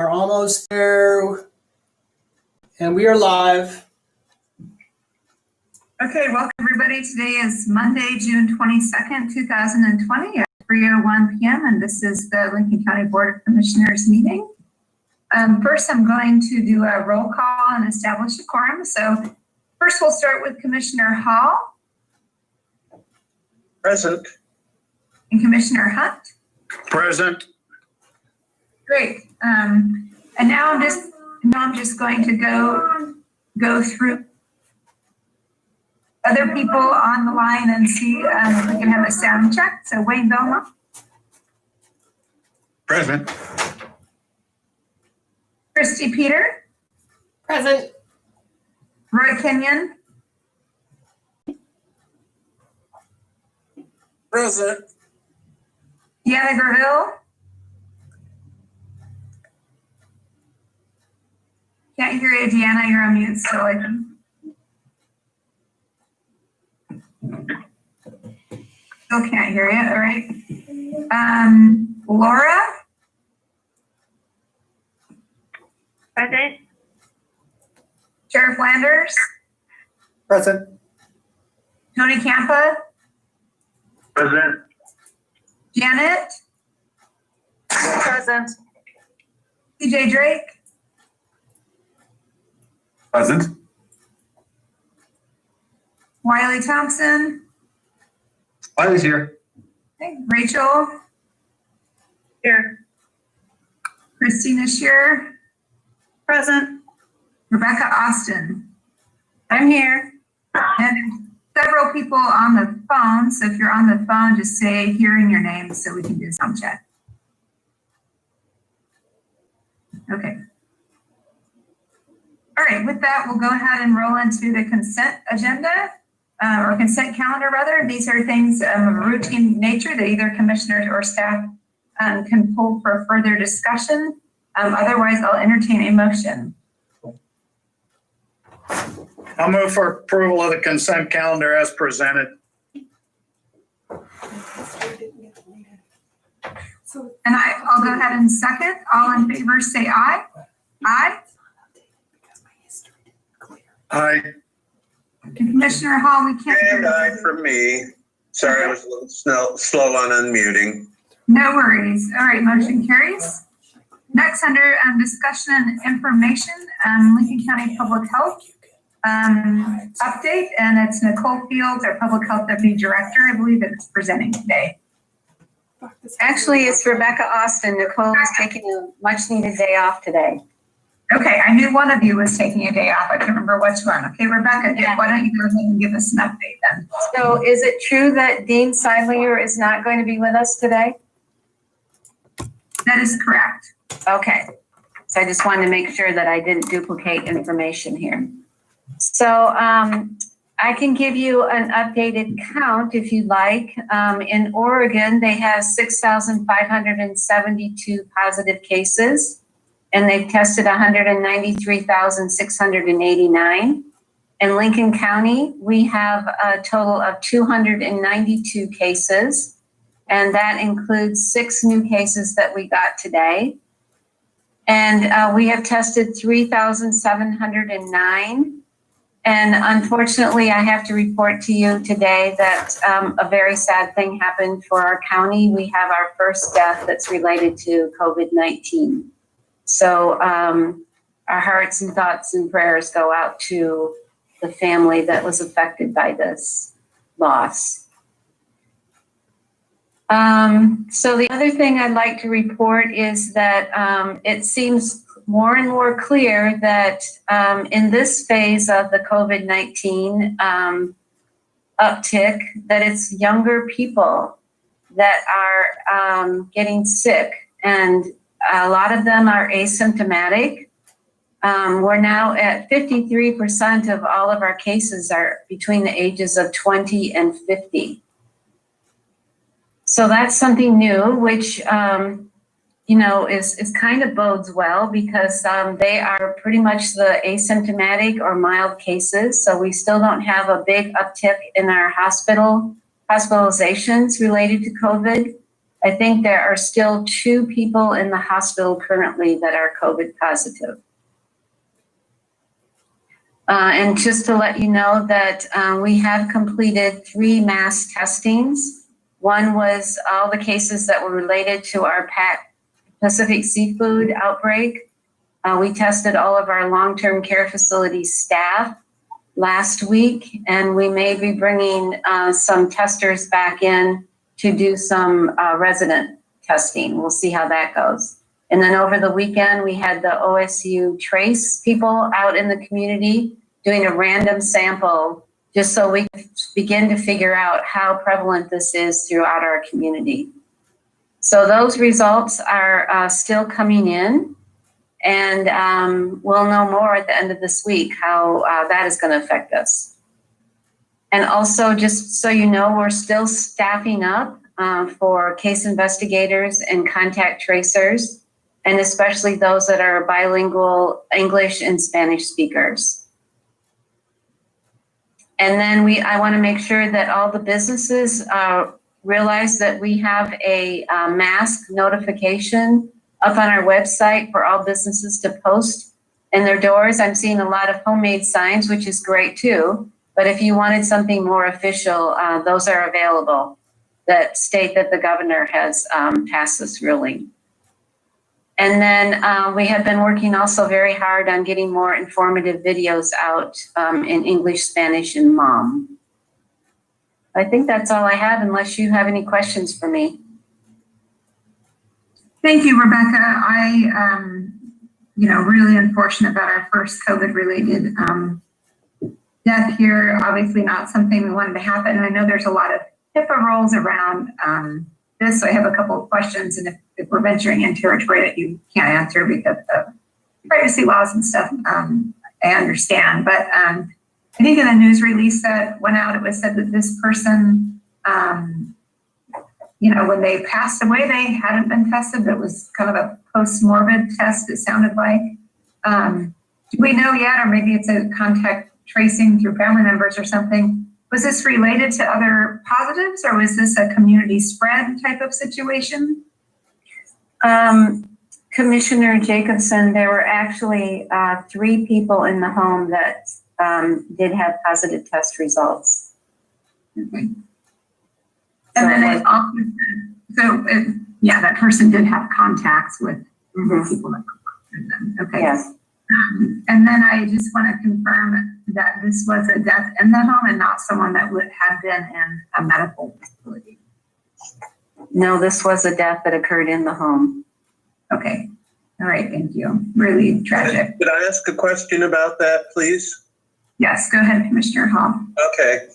Are almost there, and we are live. Okay, welcome everybody. Today is Monday, June 22nd, 2020 at 3:01 p.m. and this is the Lincoln County Board of Commissioners meeting. First, I'm going to do a roll call and establish a quorum. So first we'll start with Commissioner Hall. Present. And Commissioner Hunt. Present. Great. And now I'm just going to go through other people on the line and see if we can have a sound check. So Wayne Belmont. Present. Christy Peter. Present. Roy Kenyon. Present. Deanna Graville. Can't hear you, Deanna. You're on mute still, I think. Still can't hear you. All right. Laura. Present. Sheriff Landers. Present. Tony Campa. Present. Janet. Present. CJ Drake. Present. Wiley Thompson. Wiley's here. Okay. Rachel. Here. Christina Shear. Present. Rebecca Austin. I'm here. And several people on the phone. So if you're on the phone, just say hearing your name so we can do a sound check. Okay. All right, with that, we'll go ahead and roll into the consent agenda, or consent calendar rather. These are things of a routine nature that either commissioners or staff can pull for further discussion. Otherwise, I'll entertain a motion. I'll move for approval of the consent calendar as presented. And I'll go ahead and second. All in favor, say aye. Aye. Aye. Commissioner Hall, we can't hear And you. aye for me. Sorry, I was a little slow on unmuting. No worries. All right, motion carries. Next, under discussion and information, Lincoln County Public Health update, and it's Nicole Fields, our Public Health Deputy Director, I believe, that's presenting today. Actually, it's Rebecca Austin. Nicole is taking a much needed day off today. Okay, I knew one of you was taking a day off. I can't remember which one. Okay, Rebecca, Yeah. why don't you go ahead and give us an update then? So is it true that Dean Seidlinger is not going to be with us today? That is correct. Okay. So I just wanted to make sure that I didn't duplicate information here. So I can give you an updated count if you'd like. In Oregon, they have 6,572 positive cases, and they've tested 193,689. In Lincoln County, we have a total of 292 cases, and that includes 6 new cases that we got today. And we have tested 3,709. And unfortunately, I have to report to you today that a very sad thing happened for our county. We have our first death that's related to COVID-19. So our hearts and thoughts and prayers go out to the family that was affected by this loss. So the other thing I'd like to report is that it seems more and more clear that in this phase of the COVID-19 uptick, that it's younger people that are getting sick, and a lot of them are asymptomatic. We're now at 53% of all of our cases are between the ages of 20 and 50. So that's something new, which is kind of bodes well, because they are pretty much the asymptomatic or mild cases. So we still don't have a big uptick in our hospitalizations related to COVID. I think there are still 2 people in the hospital currently that are COVID positive. And just to let you know that we have completed 3 mass testings. One was all the cases that were related to our Pacific seafood outbreak. We tested all of our long-term care facility staff last week, and we may be bringing some testers back in to do some resident testing. We'll see how that goes. And then over the weekend, we had the OSU Trace people out in the community doing a random sample just so we can begin to figure out how prevalent this is throughout our community. So those results are still coming in, and we'll know more at the end of this week how that is going to affect us. And also, just so you know, we're still staffing up for case investigators and contact tracers, and especially those that are bilingual English and Spanish speakers. And then I want to make sure that all the businesses realize that we have a mask notification up on our website for all businesses to post in their doors. I'm seeing a lot of homemade signs, which is great too. But if you wanted something more official, those are available that state that the governor has passed this ruling. And then we have been working also very hard on getting more informative videos out in English, Spanish, and Mom. I think that's all I have, unless you have any questions for me. Thank you, Rebecca. I, really unfortunate about our first COVID-related death here. Obviously not something we wanted to happen. And I know there's a lot of HIPAA rules around this. So I have a couple of questions. And if we're venturing into territory that you can't answer because of privacy laws and stuff, I understand. But I think in a news release that went out, it was said that this person, when they passed away, they hadn't been tested. It was kind of a post-morbid test, it sounded like. Do we know yet, or maybe it's a contact tracing through family members or something? Was this related to other positives, or was this a community spread type of situation? Commissioner Jacobson, there were actually 3 people in the home that did have positive test results. Okay. And then it also said, that person did have contacts with people that were them. Okay. Yes. And then I just want to confirm that this was a death in the home and not someone that would have been in a medical facility. No, this was a death that occurred in the home. Okay. All right. Thank you. Really tragic. Could I ask a question about that, please? Yes. Go ahead, Commissioner Hall. Okay.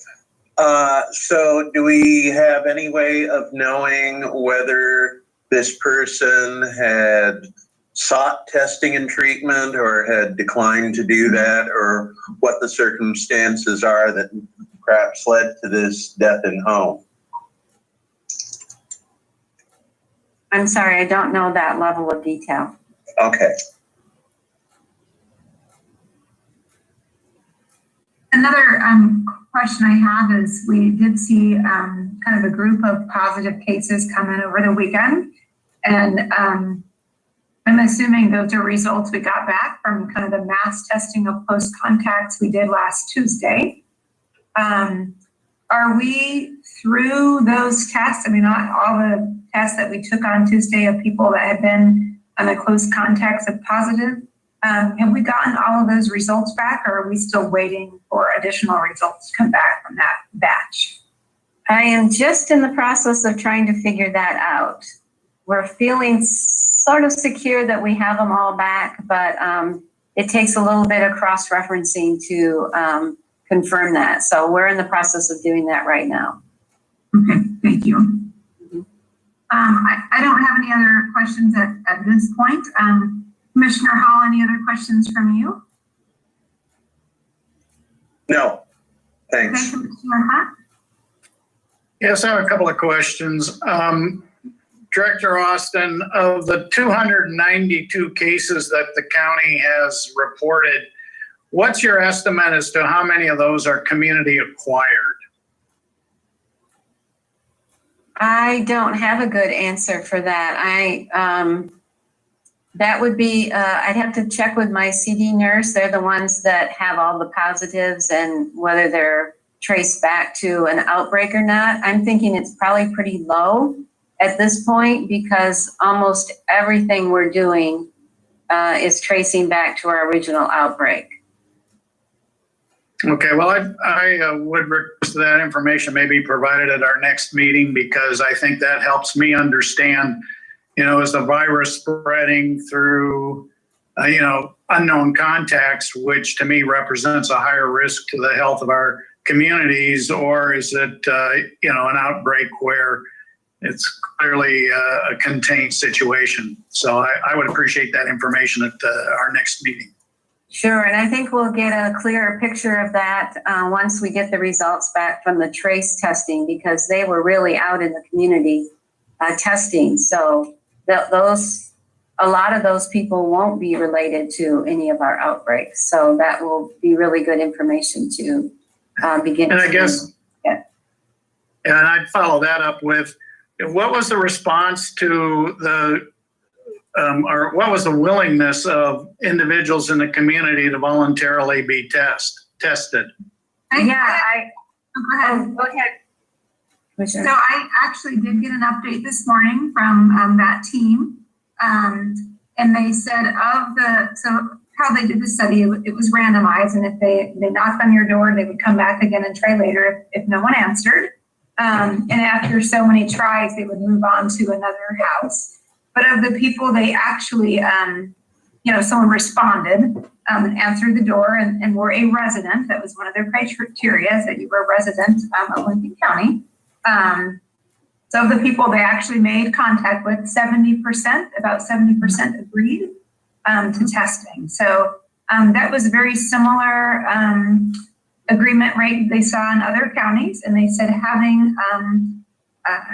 So do we have any way of knowing whether this person had sought testing and treatment or had declined to do that, or what the circumstances are that perhaps led to this death in home? I'm sorry, I don't know that level of detail. Okay. Another question I have is we did see kind of a group of positive cases come in over the weekend. And I'm assuming those are results we got back from kind of the mass testing of close contacts we did last Tuesday. Are we through those tests? I mean, not all the tests that we took on Tuesday of people that had been on the close contacts of positive. Have we gotten all of those results back, or are we still waiting for additional results to come back from that batch? I am just in the process of trying to figure that out. We're feeling sort of secure that we have them all back, but it takes a little bit of cross-referencing to confirm that. So we're in the process of doing that right now. Okay, thank you. I don't have any other questions at this point. Commissioner Hall, any other questions from you? No, thanks. Okay, Commissioner Hunt? Yes, I have a couple of questions. Director Austin, of the 292 cases that the county has reported, what's your estimate as to how many of those are community acquired? I don't have a good answer for that. That would be, I'd have to check with my CD nurse. They're the ones that have all the positives and whether they're traced back to an outbreak or not. I'm thinking it's probably pretty low at this point because almost everything we're doing is tracing back to our original outbreak. Okay, well, I would request that information may be provided at our next meeting because I think that helps me understand, is the virus spreading through, unknown contacts, which to me represents a higher risk to the health of our communities, or is it, an outbreak where it's clearly a contained situation? So I would appreciate that information at our next meeting. Sure, and I think we'll get a clearer picture of that once we get the results back from the trace testing, because they were really out in the community testing. So a lot of those people won't be related to any of our outbreaks. So that will be really good information to begin. And I guess, and I'd follow that up with, what was the response to or what was the willingness of individuals in the community to voluntarily be tested? Go ahead. Go ahead. So I actually did get an update this morning from that team. And they said so how they did the study, it was randomized. And if they knocked on your door, they would come back again and try later if no one answered. And after so many tries, they would move on to another house. But of the people they actually, someone responded and answered the door and were a resident. That was one of their criteria, that you were a resident of Lincoln County. So of the people they actually made contact with, about 70% agreed to testing. So that was a very similar agreement rate they saw in other counties. And they said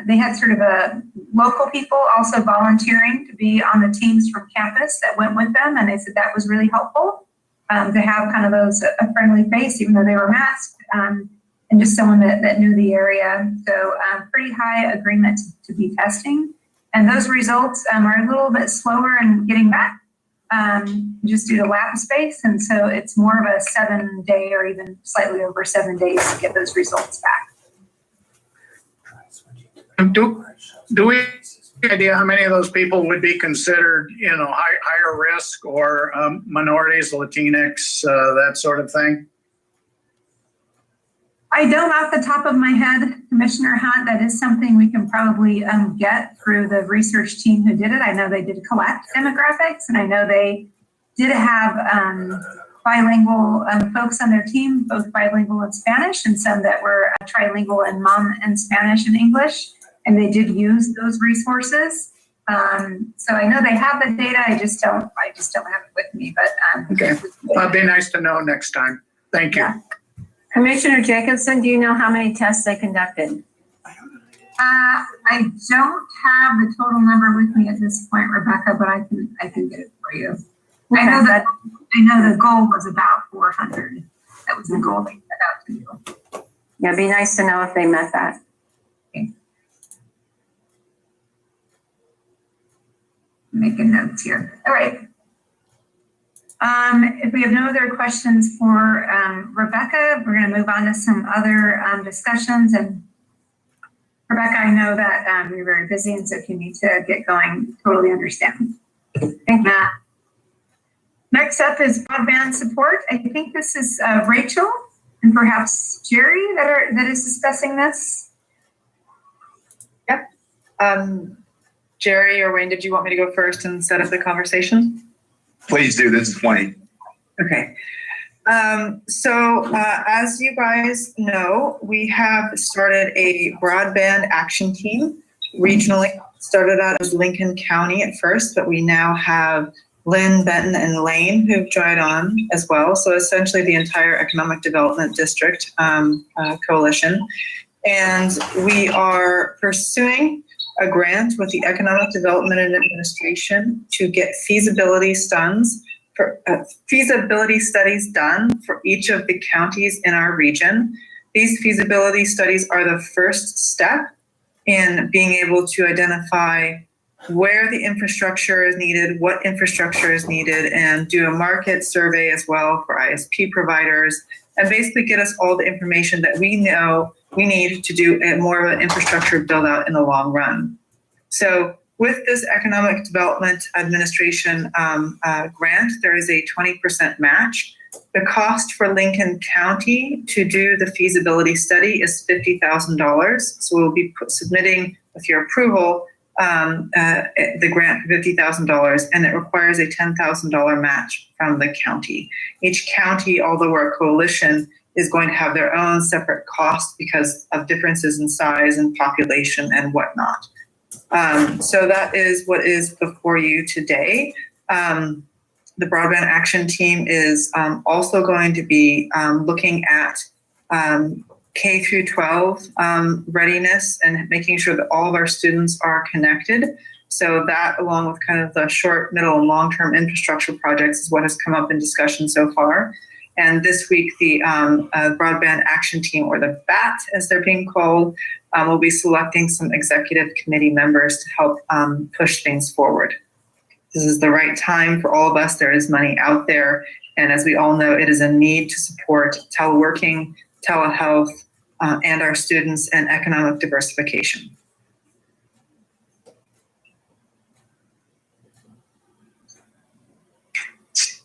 they had sort of a local people also volunteering to be on the teams from campus that went with them. And they said that was really helpful to have kind of a friendly face, even though they were masked, and just someone that knew the area. So pretty high agreement to be testing. And those results are a little bit slower in getting back just due to lab space. And so it's more of a 7-day or even slightly over 7 days to get those results back. Do we have any idea how many of those people would be considered, higher risk or minorities, Latinx, that sort of thing? I don't off the top of my head, Commissioner Hunt. That is something we can probably get through the research team who did it. I know they did collect demographics, and I know they did have bilingual folks on their team, both bilingual in Spanish and some that were trilingual in Hmong and Spanish and English. And they did use those resources. So I know they have the data. I just don't have it with me. But okay, it'd be nice to know next time. Thank you. Yeah. Commissioner Jacobson, do you know how many tests they conducted? I don't have the total number with me at this point, Rebecca, but I can get it for you. Okay. I know the goal was about 400. That was the goal they set out to do. Yeah, it'd be nice to know if they met that. Making notes here. All right. If we have no other questions for Rebecca, we're going to move on to some other discussions. And Rebecca, I know that you're very busy, and so if you need to get going, totally understand. Thank you. Next up is broadband support. I think this is Rachel and perhaps Jerry that is discussing this. Yep. Jerry or Wayne, did you want me to go first and set up the conversation? Please do. This is Wayne. Okay. So as you guys know, we have started a broadband action team regionally. Started out as Lincoln County at first, but we now have Lynn, Benton, and Lane who've joined on as well. So essentially the entire Economic Development District coalition. And we are pursuing a grant with the Economic Development and Administration to get feasibility studies done for each of the counties in our region. These feasibility studies are the first step in being able to identify where the infrastructure is needed, what infrastructure is needed, and do a market survey as well for ISP providers, and basically get us all the information that we know we need to do more of an infrastructure build out in the long run. So with this Economic Development Administration grant, there is a 20% match. The cost for Lincoln County to do the feasibility study is $50,000. So we'll be submitting, with your approval, the grant for $50,000, and it requires a $10,000 match from the county. Each county, although we're a coalition, is going to have their own separate costs because of differences in size and population and whatnot. So that is what is before you today. The Broadband Action Team is also going to be looking at K through 12 readiness and making sure that all of our students are connected. So that, along with kind of the short, middle, and long-term infrastructure projects, is what has come up in discussion so far. And this week, the Broadband Action Team, or the BAT as they're being called, will be selecting some executive committee members to help push things forward. This is the right time for all of us. There is money out there. And as we all know, it is a need to support teleworking, telehealth, and our students and economic diversification.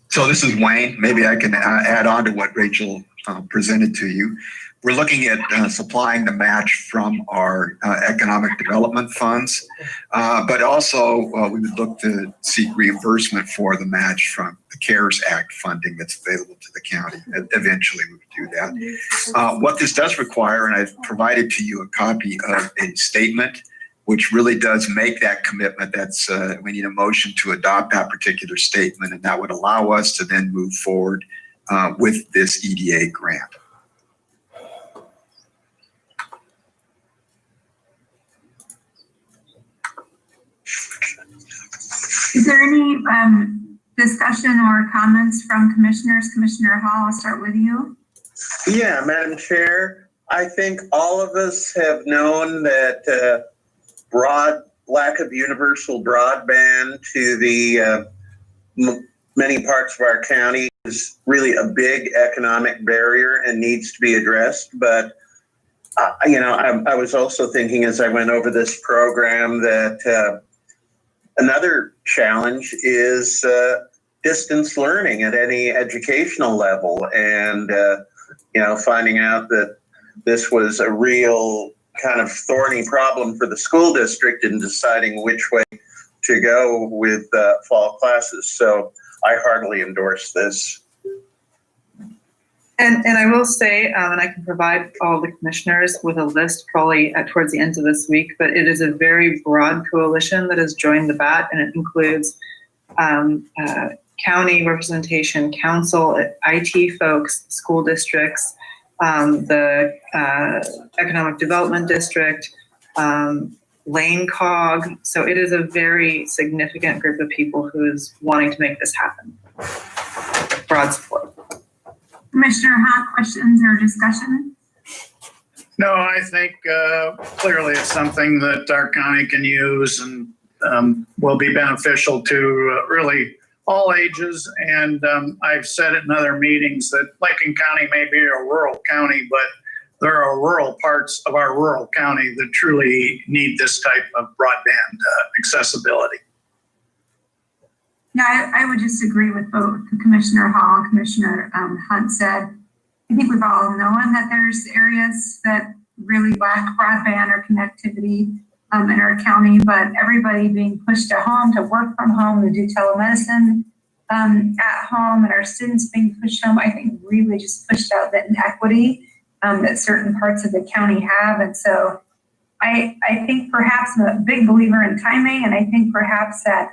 So this is Wayne. Maybe I can add on to what Rachel presented to you. We're looking at supplying the match from our economic development funds, but also we would look to seek reimbursement for the match from the CARES Act funding that's available to the county. Eventually we would do that. What this does require, and I've provided to you a copy of a statement which really does make that commitment. That's we need a motion to adopt that particular statement, and that would allow us to then move forward with this EDA grant. Is there any discussion or comments from commissioners? Commissioner Hall, I'll start with you. Yeah, Madam Chair, I think all of us have known that lack of universal broadband to the many parts of our county is really a big economic barrier and needs to be addressed. But I was also thinking as I went over this program that another challenge is distance learning at any educational level, and finding out that this was a real kind of thorny problem for the school district in deciding which way to go with fall classes. So I heartily endorse this. And I will say, and I can provide all the commissioners with a list probably towards the end of this week, but it is a very broad coalition that has joined the BAT, and it includes county representation, council, IT folks, school districts, the Economic Development District, Lane Cog. So it is a very significant group of people who is wanting to make this happen. Broad support. Commissioner Hall, questions or discussion? No, I think clearly it's something that our county can use and will be beneficial to really all ages. And I've said it in other meetings that Lincoln County may be a rural county, but there are rural parts of our rural county that truly need this type of broadband accessibility. Yeah, I would just agree with both Commissioner Hall and Commissioner Hunt said. I think we've all known that there's areas that really lack broadband or connectivity in our county, but everybody being pushed at home to work from home, to do telemedicine at home, and our students being pushed home, I think really just pushed out that inequity that certain parts of the county have. And so I think perhaps I'm a big believer in timing, and I think perhaps that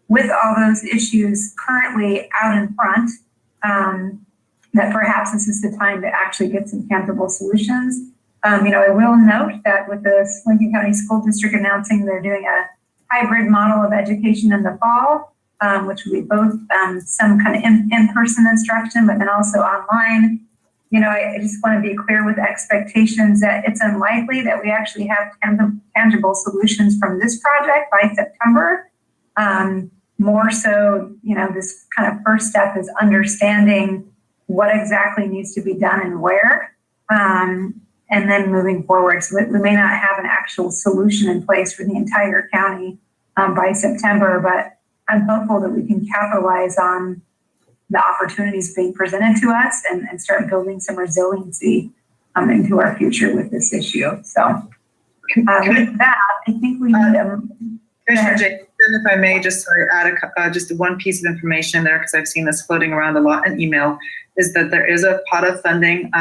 with all those issues currently out in front, that perhaps this is the time to actually get some tangible solutions. I will note that with the Lincoln County School District announcing they're doing a hybrid model of education in the fall, which will be both some kind of in-person instruction, but then also online. I just want to be clear with expectations that it's unlikely that we actually have tangible solutions from this project by September. More so, this kind of first step is understanding what exactly needs to be done and where, and then moving forward. So we may not have an actual solution in place for the entire county by September, but I'm hopeful that we can capitalize on the opportunities being presented to us and start building some resiliency into our future with this issue. So with that, I think we need Commissioner Jason, if I may just add just one piece of information there, because I've seen this floating around a lot in email, is that there is a pot of funding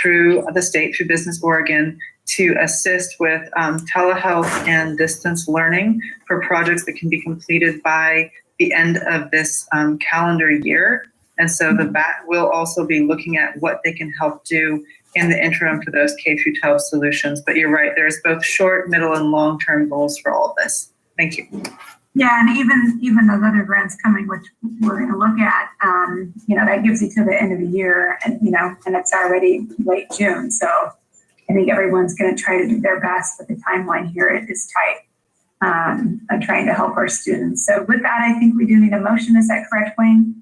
through the state, through Business Oregon, to assist with telehealth and distance learning for projects that can be completed by the end of this calendar year. And so the BAT will also be looking at what they can help do in the interim for those K-12 solutions. But you're right, there's both short, middle, and long-term goals for all of this. Thank you. Yeah, and even those other grants coming, which we're going to look at, that gives you to the end of the year, and and it's already late June. So I think everyone's going to try to do their best, but the timeline here is tight. I'm trying to help our students. So with that, I think we do need a motion. Is that correct, Wayne?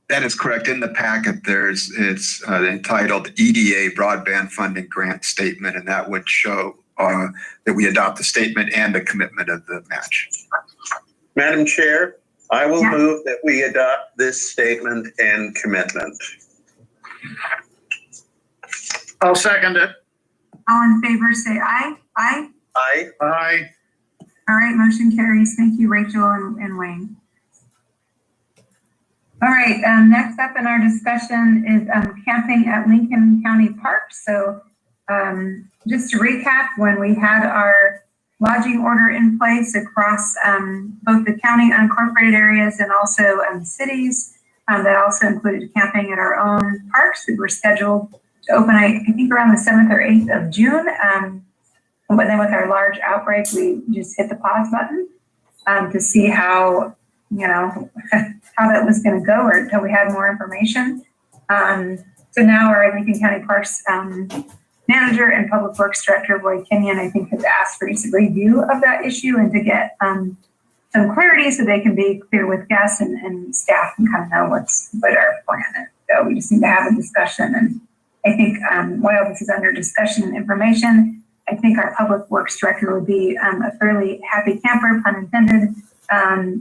That is correct. In the packet, it's entitled EDA Broadband Funding Grant Statement, and that would show that we adopt the statement and the commitment of the match. Madam Chair, I will Yeah. move that we adopt this statement and commitment. I'll second it. All in favor, say aye. Aye. Aye. Aye. All right, motion carries. Thank you, Rachel and Wayne. All right, next up in our discussion is camping at Lincoln County Park. So just to recap, when we had our lodging order in place across both the county unincorporated areas and also cities, that also included camping at our own parks that were scheduled to open, I think, around the 7th or 8th of June. But then with our large outbreak, we just hit the pause button to see how how that was going to go, or until we had more information. So now our Lincoln County Parks manager and Public Works Director, Roy Kenyon, I think, has asked for just a review of that issue and to get some clarity so they can be clear with guests and staff and kind of know what our plan is. So we just need to have a discussion. And I think while this is under discussion and information, I think our Public Works Director would be a fairly happy camper, pun intended,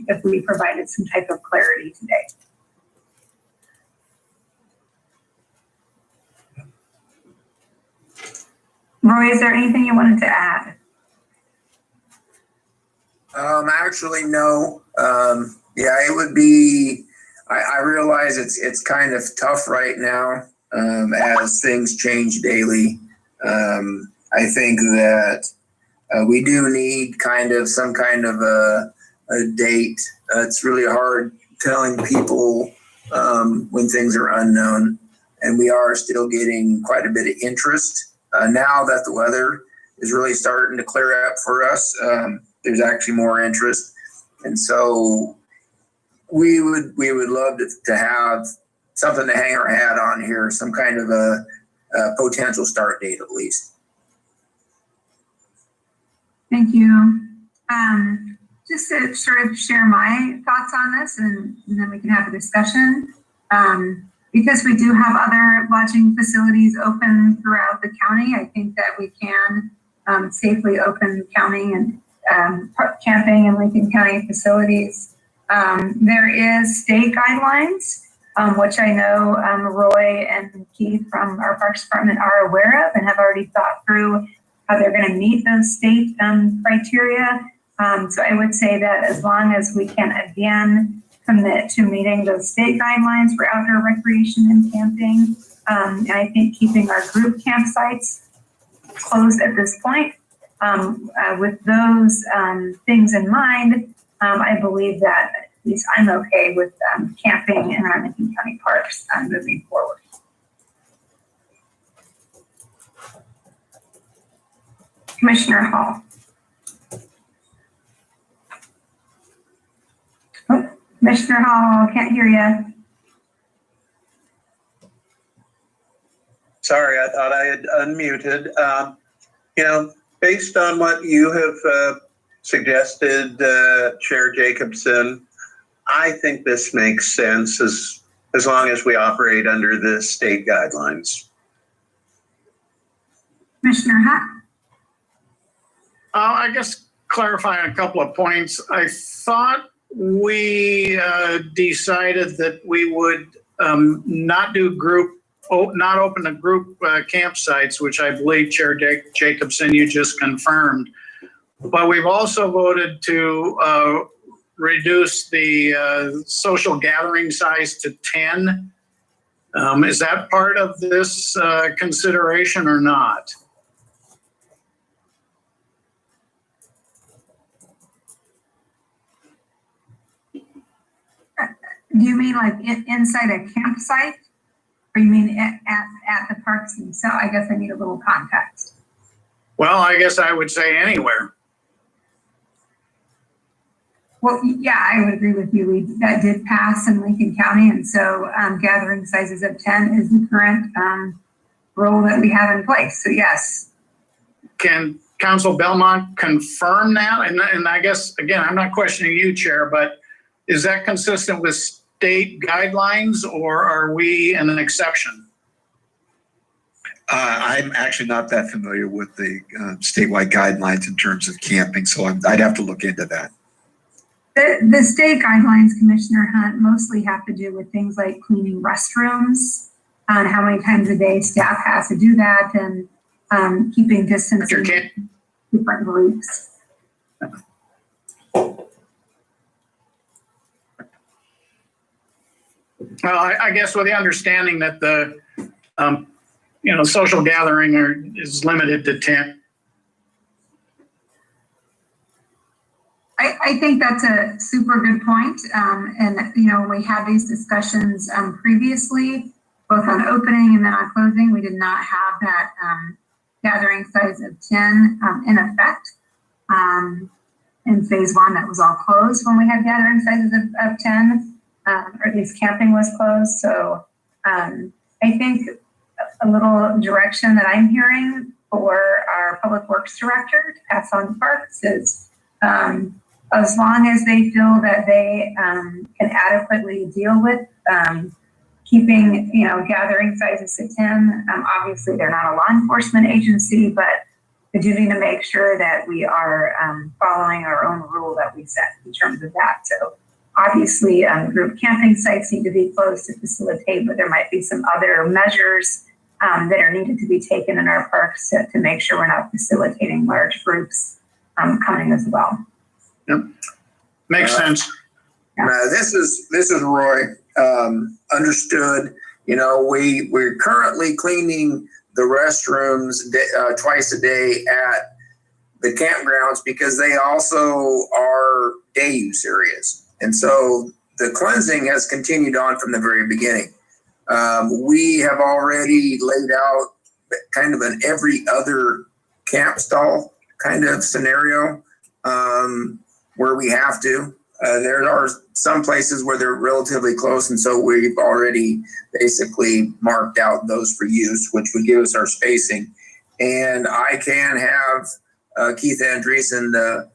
if we provided some type of clarity today. Roy, is there anything you wanted to add? Actually, no. Yeah, it would be, I realize it's kind of tough right now as things change daily. I think that we do need some kind of a date. It's really hard telling people when things are unknown, and we are still getting quite a bit of interest. Now that the weather is really starting to clear up for us, there's actually more interest. And so we would love to have something to hang our hat on here, some kind of a potential start date at least. Thank you. Just to sort of share my thoughts on this, and then we can have a discussion. Because we do have other lodging facilities open throughout the county, I think that we can safely open camping in Lincoln County facilities. There is state guidelines, which I know Roy and Keith from our Parks Department are aware of and have already thought through how they're going to meet those state criteria. So I would say that as long as we can again commit to meeting those state guidelines for outdoor recreation and camping, and I think keeping our group campsites closed at this point, with those things in mind, I believe that at least I'm okay with camping in our Lincoln County parks moving forward. Commissioner Hall. Oh, Commissioner Hall, can't hear you. Sorry, I thought I had unmuted. Based on what you have suggested, Chair Jacobson, I think this makes sense as long as we operate under the state guidelines. Commissioner Hunt? I guess clarifying a couple of points. I thought we decided that we would not open the group campsites, which I believe Chair Jacobson, you just confirmed. But we've also voted to reduce the social gathering size to 10. Is that part of this consideration or not? Do you mean like inside a campsite? Or you mean at the parks themselves? I guess I need a little context. Well, I guess I would say anywhere. Well, yeah, I would agree with you. That did pass in Lincoln County, and so gathering sizes of 10 is the current rule that we have in place. So yes. Can Council Belmont confirm that? And I guess, again, I'm not questioning you, Chair, but is that consistent with state guidelines, or are we an exception? I'm actually not that familiar with the statewide guidelines in terms of camping, so I'd have to look into that. The state guidelines, Commissioner Hunt, mostly have to do with things like cleaning restrooms, and how many times a day staff has to do that, and keeping distance in different groups. Well, I guess with the understanding that the, social gathering is limited to 10. I think that's a super good point. And, we had these discussions previously, both on opening and then on closing. We did not have that gathering size of 10 in effect. In phase one, that was all closed when we had gathering sizes of 10. Or at least camping was closed. So I think a little direction that I'm hearing for our public works director to pass on to parks is as long as they feel that they can adequately deal with keeping, gathering sizes to 10. Obviously, they're not a law enforcement agency, but they do need to make sure that we are following our own rule that we set in terms of that. So obviously, group camping sites need to be closed to facilitate, but there might be some other measures that are needed to be taken in our parks to make sure we're not facilitating large groups coming as well. Yep. Makes sense. Yeah. This is Roy. Understood. We're currently cleaning the restrooms twice a day at the campgrounds because they also are day use areas. And so the cleansing has continued on from the very beginning. We have already laid out kind of an every other camp stall kind of scenario where we have to. There are some places where they're relatively close, and so we've already basically marked out those for use, which would give us our spacing. And I can have Keith Andreessen, the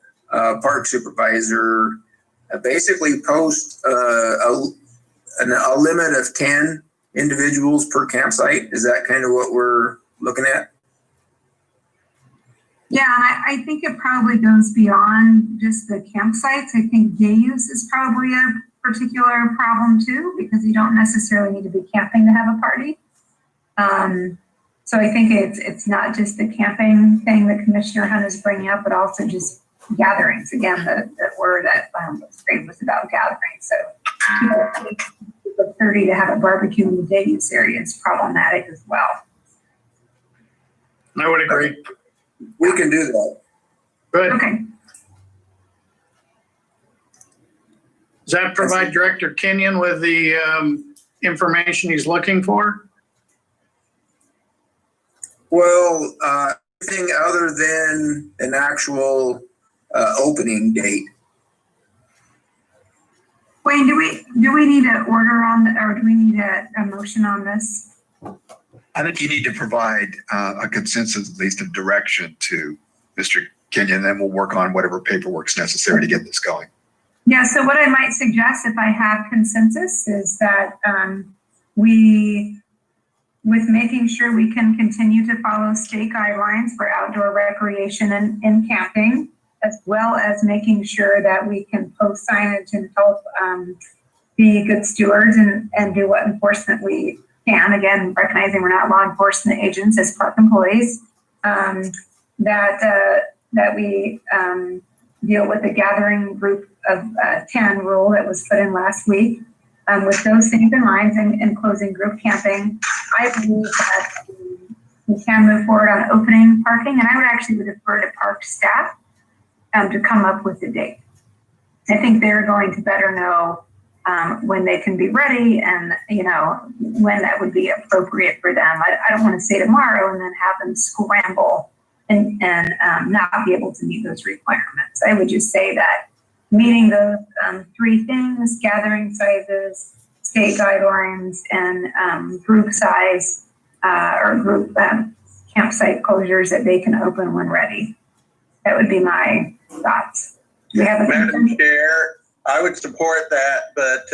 park supervisor, basically post a limit of 10 individuals per campsite. Is that kind of what we're looking at? Yeah, and I think it probably goes beyond just the campsites. I think day use is probably a particular problem too, because you don't necessarily need to be camping to have a party. So I think it's not just the camping thing that Commissioner Hunt is bringing up, but also just gatherings. Again, the word that was great was about gatherings. So people 30 to have a barbecue in the day use area is problematic as well. I would agree. We can do that. Good. Okay. Does that provide Director Kenyon with the information he's looking for? Well, anything other than an actual opening date. Wayne, do we need an order on, or do we need a motion on this? I think you need to provide a consensus, at least of direction to Mr. Kenyon, and then we'll work on whatever paperwork's necessary to get this going. Yeah, so what I might suggest if I have consensus is that we, with making sure we can continue to follow state guidelines for outdoor recreation and camping, as well as making sure that we can post signage and help be good stewards and do what enforcement we can, again, recognizing we're not law enforcement agents as park employees, that we deal with the gathering group of 10 rule that was put in last week. With those things in mind and closing group camping, I believe that we can move forward on opening parking, and I would actually defer to park staff to come up with the date. I think they're going to better know when they can be ready and, when that would be appropriate for them. I don't want to say tomorrow and then have them scramble and not be able to meet those requirements. I would just say that meeting those three things, gathering sizes, state guidelines, and group size or group campsite closures, that they can open when ready. That would be my thoughts. Do we have a Madam Chair, I would support that, but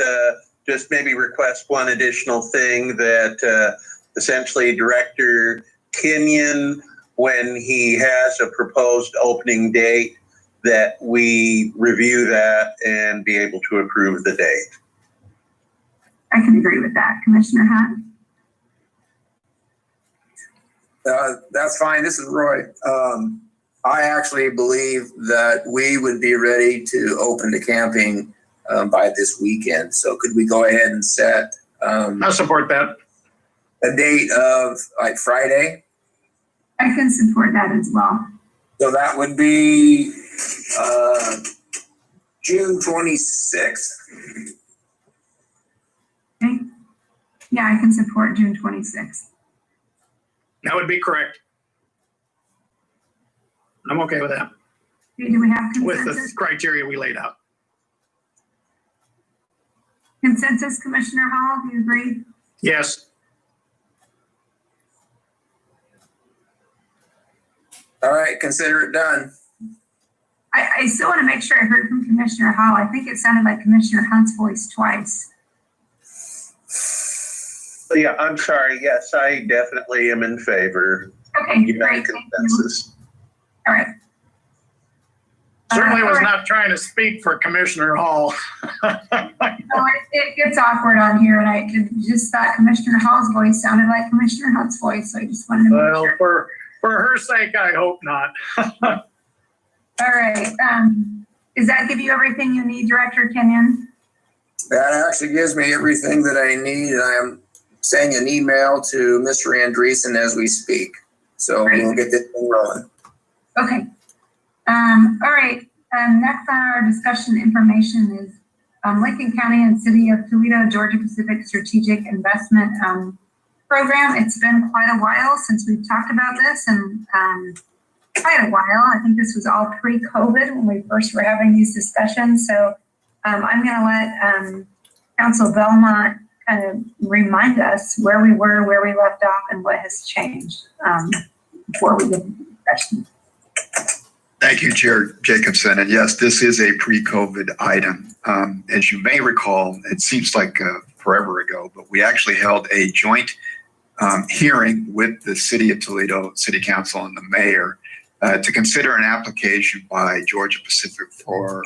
just maybe request one additional thing, that essentially Director Kenyon, when he has a proposed opening date, that we review that and be able to approve the date. I can agree with that. Commissioner Hunt? That's fine. This is Roy. I actually believe that we would be ready to open the camping by this weekend. So could we go ahead and set I support that. a date of like Friday? I can support that as well. So that would be June 26th. Okay. Yeah, I can support June 26th. That would be correct. I'm okay with that, Okay, do we have with the consensus? criteria we laid out. Consensus, Commissioner Hall, do you agree? Yes. All right, consider it done. I still want to make sure I heard from Commissioner Hall. I think it sounded like Commissioner Hunt's voice twice. Yeah, I'm sorry. Yes, I definitely am in favor. Okay, You have great. Thank you. consensus. All right. Certainly all was right. not trying to speak for Commissioner Hall. No, it gets awkward on here, and I just thought Commissioner Hall's voice sounded like Commissioner Hunt's voice, so I just wanted to make Well, sure. for her sake, I hope not. All right. Does that give you everything you need, Director Kenyon? That actually gives me everything that I need, and I am sending an email to Mr. Andreessen as we speak. So Great. we'll get this thing rolling. Okay. All right. Next on our discussion information is Lincoln County and City of Toledo, Georgia Pacific Strategic Investment Program. It's been quite a while since we've talked about this, and quite a while. I think this was all pre-COVID when we first were having these discussions. So I'm going to let Council Belmont kind of remind us where we were, where we left off, and what has changed before we get into the discussion. Thank you, Chair Jacobson. And yes, this is a pre-COVID item. As you may recall, it seems like forever ago, but we actually held a joint hearing with the City of Toledo City Council and the mayor to consider an application by Georgia Pacific for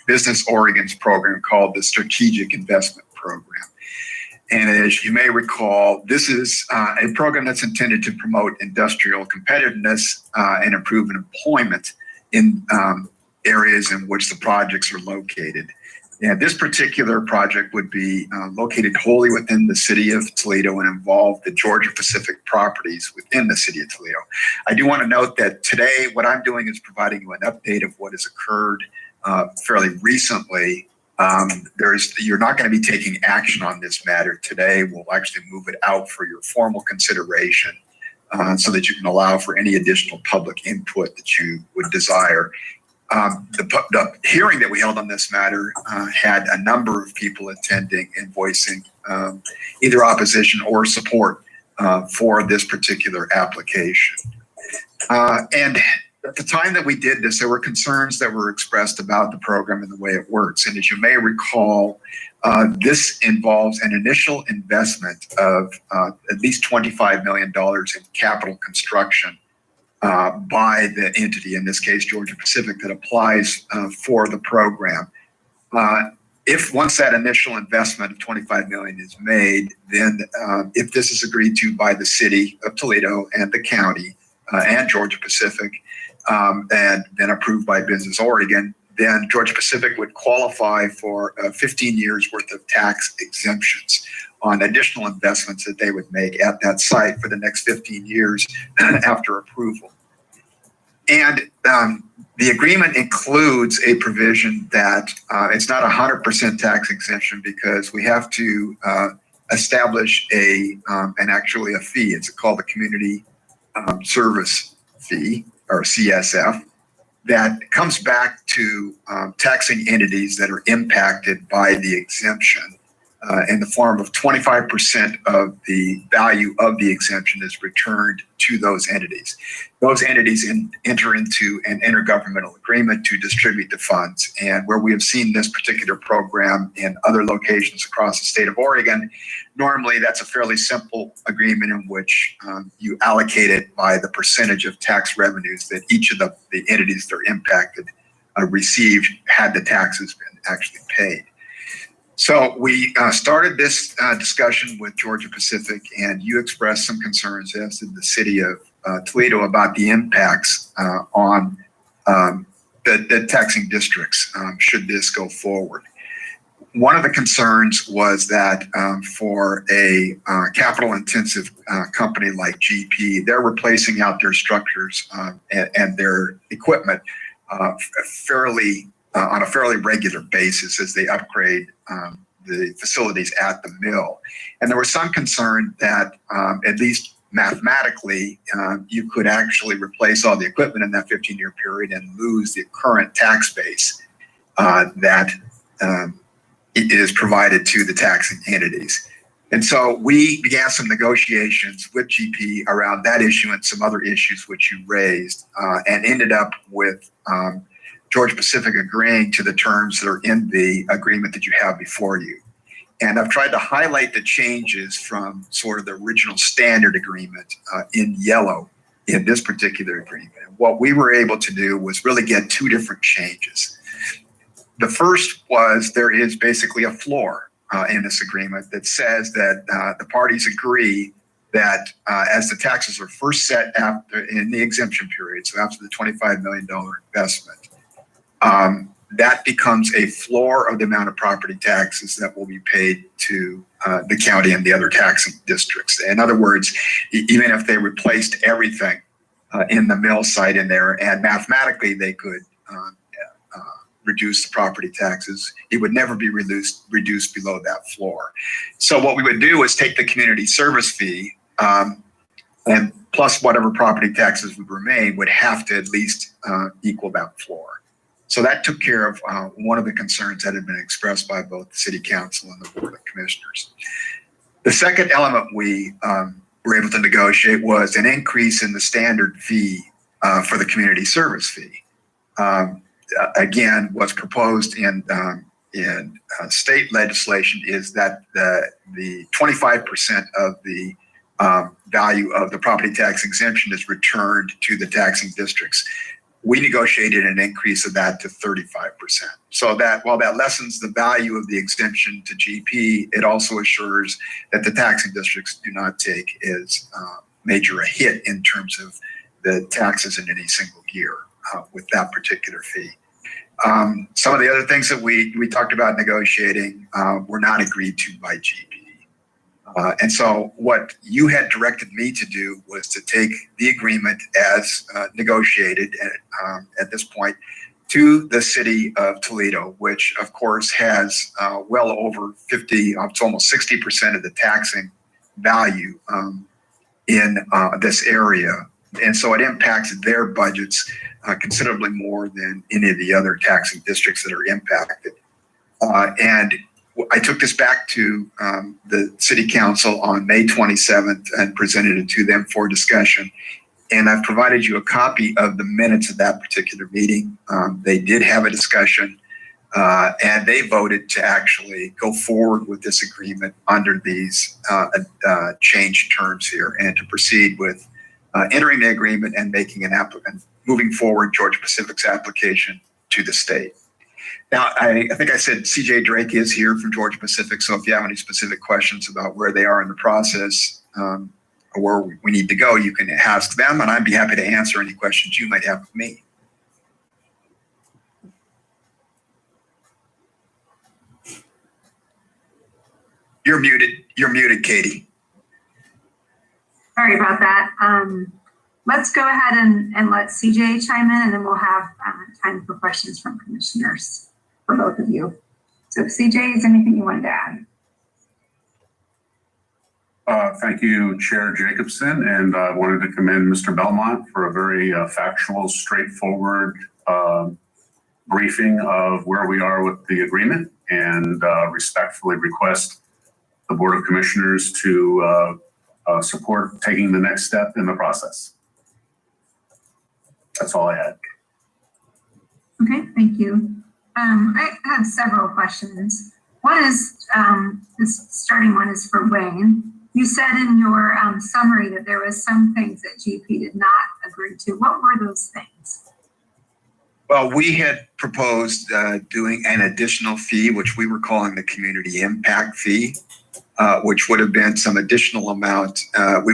Business Oregon's program called the Strategic Investment Program. And as you may recall, this is a program that's intended to promote industrial competitiveness and improve employment in areas in which the projects are located. And this particular project would be located wholly within the City of Toledo and involve the Georgia Pacific properties within the City of Toledo. I do want to note that today what I'm doing is providing you an update of what has occurred fairly recently. You're not going to be taking action on this matter today. We'll actually move it out for your formal consideration so that you can allow for any additional public input that you would desire. The hearing that we held on this matter had a number of people attending and voicing either opposition or support for this particular application. And at the time that we did this, there were concerns that were expressed about the program and the way it works. And as you may recall, this involves an initial investment of at least $25 million in capital construction by the entity, in this case, Georgia Pacific, that applies for the program. If once that initial investment of $25 million is made, then if this is agreed to by the city of Toledo and the county and Georgia Pacific, and then approved by Business Oregon, then Georgia Pacific would qualify for 15 years worth of tax exemptions on additional investments that they would make at that site for the next 15 years after approval. And the agreement includes a provision that it's not 100% tax exemption because we have to establish actually a fee. It's called the Community Service Fee, or CSF, that comes back to taxing entities that are impacted by the exemption in the form of 25% of the value of the exemption is returned to those entities. Those entities enter into an intergovernmental agreement to distribute the funds. And where we have seen this particular program in other locations across the state of Oregon, normally that's a fairly simple agreement in which you allocate it by the percentage of tax revenues that each of the entities that are impacted received had the taxes been actually paid. So we started this discussion with Georgia Pacific, and you expressed some concerns, as did the city of Toledo, about the impacts on the taxing districts should this go forward. One of the concerns was that for a capital-intensive company like GP, they're replacing out their structures and their equipment on a fairly regular basis as they upgrade the facilities at the mill. And there was some concern that at least mathematically, you could actually replace all the equipment in that 15-year period and lose the current tax base that is provided to the taxing entities. And so we began some negotiations with GP around that issue and some other issues which you raised, and ended up with Georgia Pacific agreeing to the terms that are in the agreement that you have before you. And I've tried to highlight the changes from sort of the original standard agreement in yellow in this particular agreement. And what we were able to do was really get two different changes. The first was there is basically a floor in this agreement that says that the parties agree that as the taxes are first set after in the exemption period, so after the $25 million investment, that becomes a floor of the amount of property taxes that will be paid to the county and the other taxing districts. In other words, even if they replaced everything in the mill site in there, and mathematically they could reduce the property taxes, it would never be reduced below that floor. So what we would do is take the community service fee and plus whatever property taxes would remain would have to at least equal that floor. So that took care of one of the concerns that had been expressed by both the City Council and the Board of Commissioners. The second element we were able to negotiate was an increase in the standard fee for the community service fee. Again, what's proposed in state legislation is that the 25% of the value of the property tax exemption is returned to the taxing districts. We negotiated an increase of that to 35%. So that while that lessens the value of the exemption to GP, it also assures that the taxing districts do not take as major a hit in terms of the taxes in any single year with that particular fee. Some of the other things that we talked about negotiating were not agreed to by GP. And so what you had directed me to do was to take the agreement as negotiated at this point to the city of Toledo, which of course has well over 50, it's almost 60% of the taxing value in this area. And so it impacts their budgets considerably more than any of the other taxing districts that are impacted. And I took this back to the city council on May 27th and presented it to them for discussion. And I've provided you a copy of the minutes of that particular meeting. They did have a discussion and they voted to actually go forward with this agreement under these changed terms here and to proceed with entering the agreement and making an applicant, moving forward Georgia Pacific's application to the state. Now, I think I said CJ Drake is here from Georgia Pacific, so if you have any specific questions about where they are in the process or where we need to go, you can ask them, and I'd be happy to answer any questions you might have of me. You're muted, Katie. Sorry about that. Let's go ahead and let CJ chime in, and then we'll have time for questions from commissioners for both of you. So CJ, is there anything you wanted to add? Thank you, Chair Jacobson, and I wanted to commend Mr. Belmont for a very factual, straightforward briefing of where we are with the agreement, and respectfully request the Board of Commissioners to support taking the next step in the process. That's all I had. Okay, thank you. I have several questions. One is, this starting one is for Wayne. You said in your summary that there was some things that GP did not agree to. What were those things? Well, we had proposed doing an additional fee, which we were calling the community impact fee, which would have been some additional amount.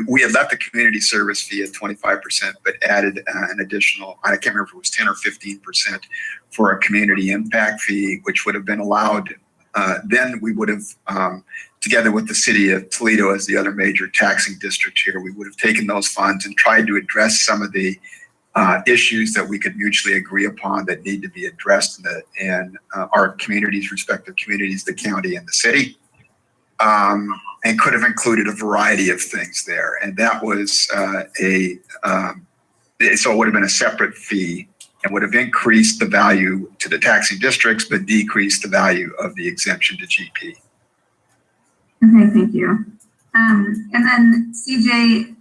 We had left the community service fee at 25%, but added an additional, I can't remember if it was 10 or 15% for a community impact fee, which would have been allowed. Then we would have, together with the city of Toledo as the other major taxing district here, we would have taken those funds and tried to address some of the issues that we could mutually agree upon that need to be addressed in our communities, respective communities, the county and the city. And could have included a variety of things there. And that was so it would have been a separate fee and would have increased the value to the taxing districts, but decreased the value of the exemption to GP. Okay, thank you. And then CJ,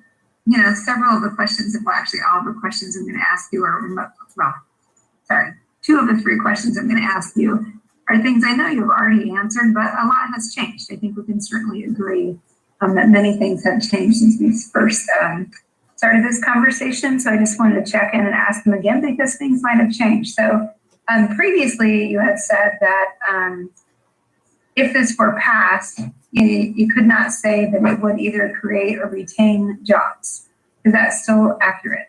you know, several of the questions, well, actually all of the questions I'm going to ask you are remote. Well, sorry, 2 of the 3 questions I'm going to ask you are things I know you've already answered, but a lot has changed. I think we can certainly agree that many things have changed since we first started this conversation. So I just wanted to check in and ask them again because things might have changed. So previously you had said that if this were passed, you could not say that it would either create or retain jobs. Is that still accurate?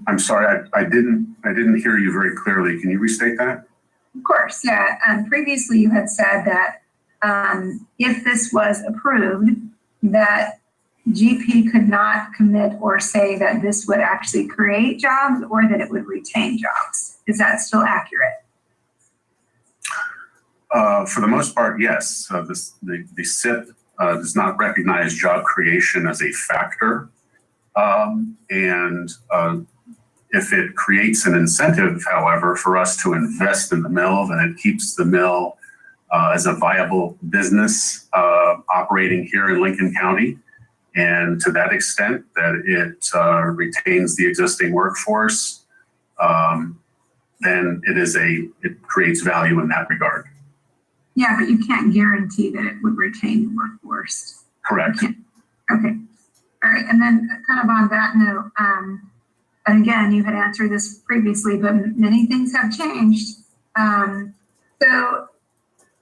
I'm sorry, I didn't hear you very clearly. Can you restate that? Of course, yeah. Previously you had said that if this was approved, that GP could not commit or say that this would actually create jobs or that it would retain jobs. Is that still accurate? For the most part, yes. The SIP does not recognize job creation as a factor. If it creates an incentive, however, for us to invest in the mill, then it keeps the mill as a viable business operating here in Lincoln County. And to that extent that it retains the existing workforce, then it creates value in that regard. Yeah, but you can't guarantee that it would retain the workforce. Correct. Okay. All right. And then kind of on that note, and again, you had answered this previously, but many things have changed. So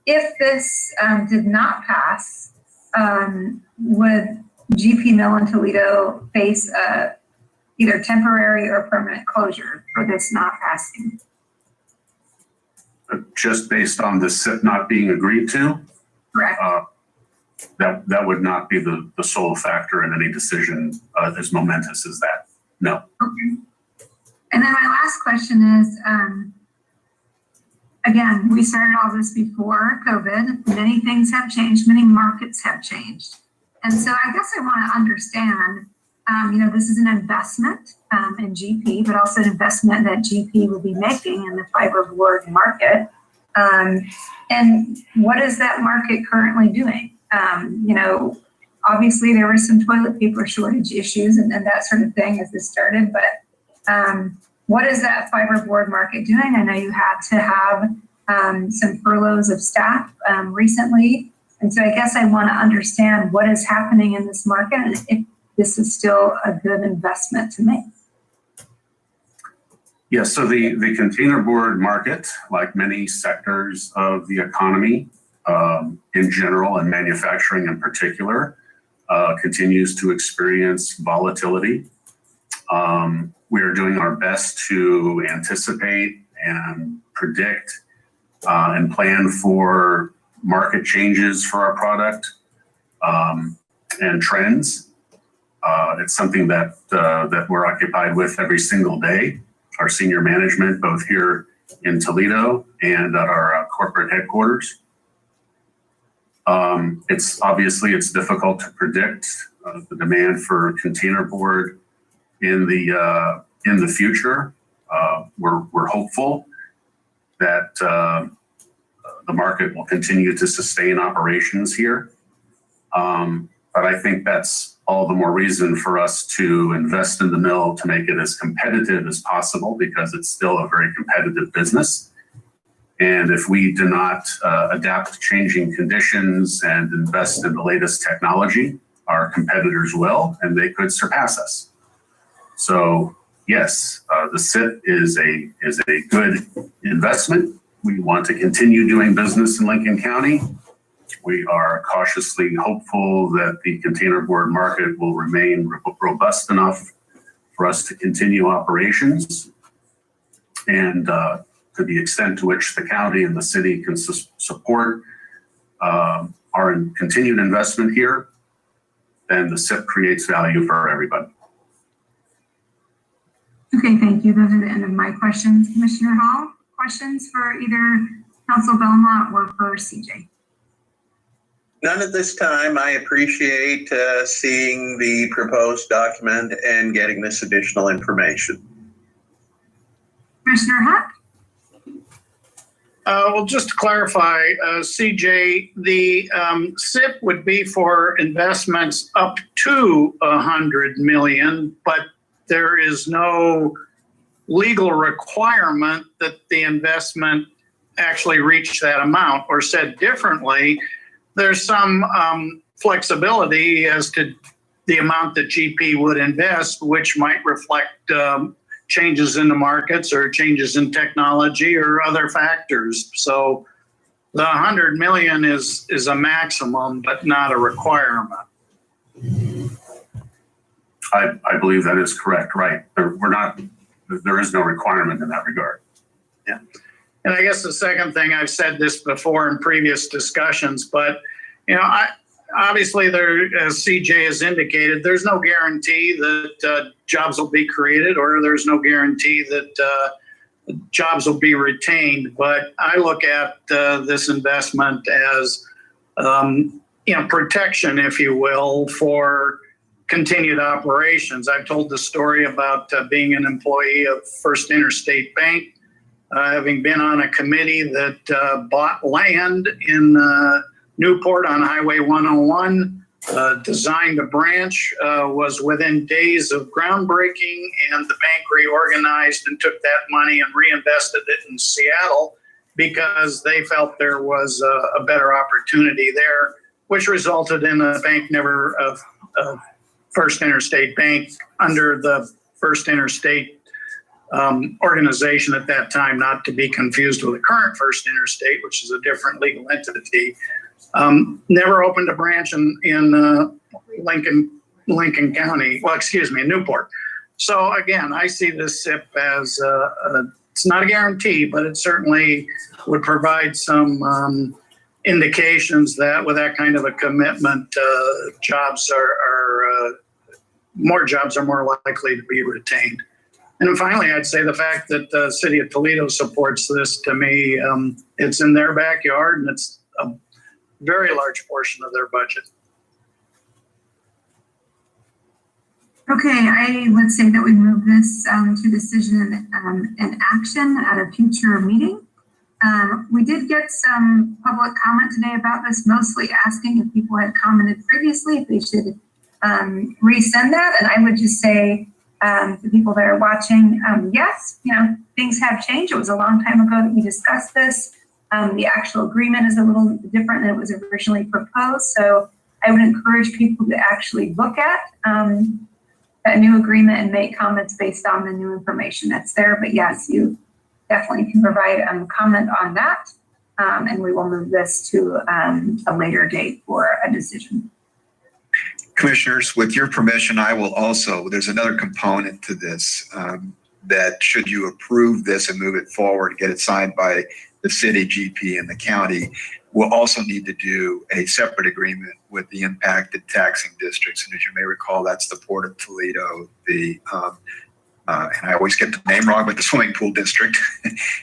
if this did not pass, would GP Mill in Toledo face either temporary or permanent closure for this not passing? Just based on the SIP not being agreed to? Correct. That would not be the sole factor in any decision as momentous as that. No. Okay. And then my last question is, again, we started all this before COVID. Many things have changed. Many markets have changed. And so I guess I want to understand, this is an investment in GP, but also an investment that GP will be making in the fiberboard market. And what is that market currently doing? Obviously there were some toilet paper shortage issues and that sort of thing as this started, but what is that fiberboard market doing? I know you had to have some furloughs of staff recently. And so I guess I want to understand what is happening in this market and if this is still a good investment to make. Yes, so the containerboard market, like many sectors of the economy in general and manufacturing in particular, continues to experience volatility. We are doing our best to anticipate and predict and plan for market changes for our product and trends. It's something that we're occupied with every single day. Our senior management, both here in Toledo and at our corporate headquarters. It's difficult to predict the demand for containerboard in the future. We're hopeful that the market will continue to sustain operations here. But I think that's all the more reason for us to invest in the mill to make it as competitive as possible, because it's still a very competitive business. And if we do not adapt to changing conditions and invest in the latest technology, our competitors will, and they could surpass us. So yes, the SIP is a good investment. We want to continue doing business in Lincoln County. We are cautiously hopeful that the containerboard market will remain robust enough for us to continue operations. And to the extent to which the county and the city can support our continued investment here, then the SIP creates value for everybody. Okay, thank you. Those are the end of my questions. Commissioner Hall, questions for either Council Belmont or for CJ? None at this time. I appreciate seeing the proposed document and getting this additional information. Commissioner Hutt? Well, just to clarify, CJ, the SIP would be for investments up to $100 million, but there is no legal requirement that the investment actually reach that amount. Or said differently, there's some flexibility as to the amount that GP would invest, which might reflect changes in the markets or changes in technology or other factors. So the 100 million is a maximum, but not a requirement. I believe that is correct, right? There is no requirement in that regard. Yeah. And I guess the second thing, I've said this before in previous discussions, but obviously there, as CJ has indicated, there's no guarantee that jobs will be created, or there's no guarantee that jobs will be retained. But I look at this investment as protection, if you will, for continued operations. I've told the story about being an employee of First Interstate Bank, having been on a committee that bought land in Newport on Highway 101, designed a branch, was within days of groundbreaking, and the bank reorganized and took that money and reinvested it in Seattle because they felt there was a better opportunity there, which resulted in a bank never First Interstate Bank under the First Interstate organization at that time, not to be confused with the current First Interstate, which is a different legal entity. Never opened a branch in Lincoln County. Well, excuse me, in Newport. So again, I see this SIP as it's not a guarantee, but it certainly would provide some indications that with that kind of a commitment, more jobs are more likely to be retained. And then finally, I'd say the fact that the city of Toledo supports this, to me, it's in their backyard and it's a very large portion of their budget. Okay, I would say that we move this to decision and action at a future meeting. We did get some public comment today about this, mostly asking if people had commented previously, if they should resend that. And I would just say to people that are watching, yes, things have changed. It was a long time ago that we discussed this. The actual agreement is a little different than it was originally proposed. So I would encourage people to actually look at that new agreement and make comments based on the new information that's there. But yes, you definitely can provide a comment on that. And we will move this to a later date for a decision. Commissioners, with your permission, I will also, there's another component to this that should you approve this and move it forward, get it signed by the city, GP, and the county, we'll also need to do a separate agreement with the impacted taxing districts. And as you may recall, that's the Port of Toledo, the and I always get the name wrong, but the swimming pool district,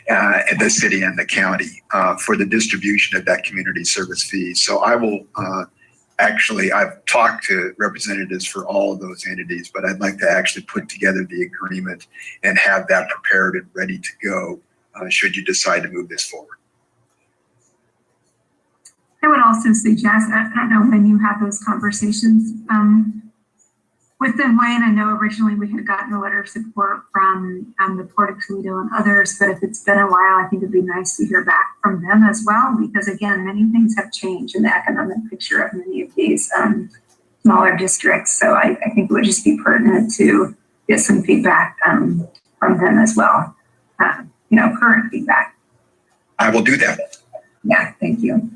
and the city and the county for the distribution of that community service fee. So I will actually, I've talked to representatives for all of those entities, but I'd like to actually put together the agreement and have that prepared and ready to go should you decide to move this forward. I would also suggest, I don't know when you have those conversations with them, Wayne. I know originally we had gotten a letter of support from the Port of Toledo and others, but if it's been a while, I think it'd be nice to hear back from them as well, because again, many things have changed in the economic picture of many of these smaller districts. So I think it would just be pertinent to get some feedback from them as well, current feedback. I will do that. Yeah, thank you.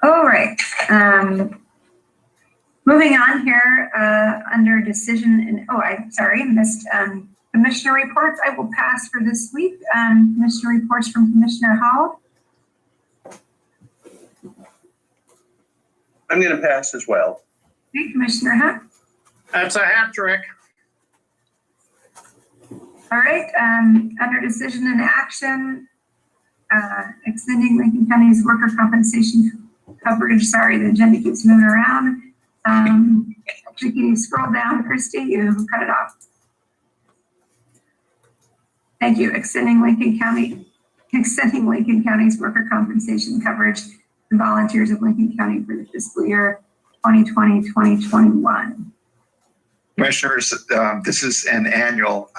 All right. Moving on here under decision and missed commissioner reports. I will pass for this week. Commissioner reports from Commissioner Hall. I'm going to pass as well. Okay, Commissioner Hunt. That's a hat trick. All right, under decision and action, extending Lincoln County's worker compensation coverage. Sorry, the agenda keeps moving around. Can you scroll down, Christy? You cut it off. Thank you. Extending Lincoln County's worker compensation coverage to volunteers of Lincoln County for the fiscal year 2020-2021. Commissioners, this is an annual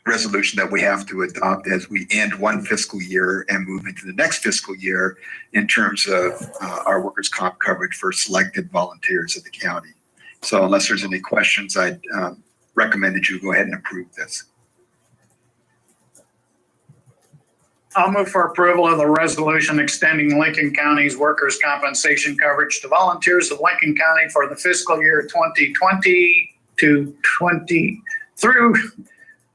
resolution that we have to adopt as we end one fiscal year and move into the next fiscal year in terms of our workers' comp coverage for selected volunteers of the county. So unless there's any questions, I'd recommend that you go ahead and approve this. I'll move for approval of the resolution extending Lincoln County's workers' compensation coverage to volunteers of Lincoln County for the fiscal year 2020 through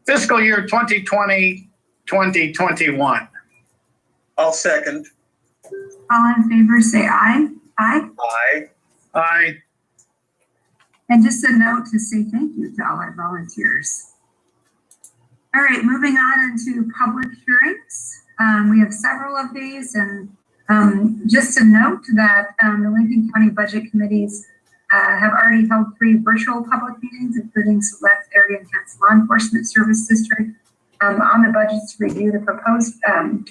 fiscal year 2020-2021. I'll second. All in favor, say aye. Aye. Aye. Aye. And just a note to say thank you to all our volunteers. All right, moving on into public hearings. We have several of these, and just to note that the Lincoln County Budget Committees have already held 3 virtual public meetings, including Select Area Enhanced Law Enforcement Service District, on the budgets to review the proposed, on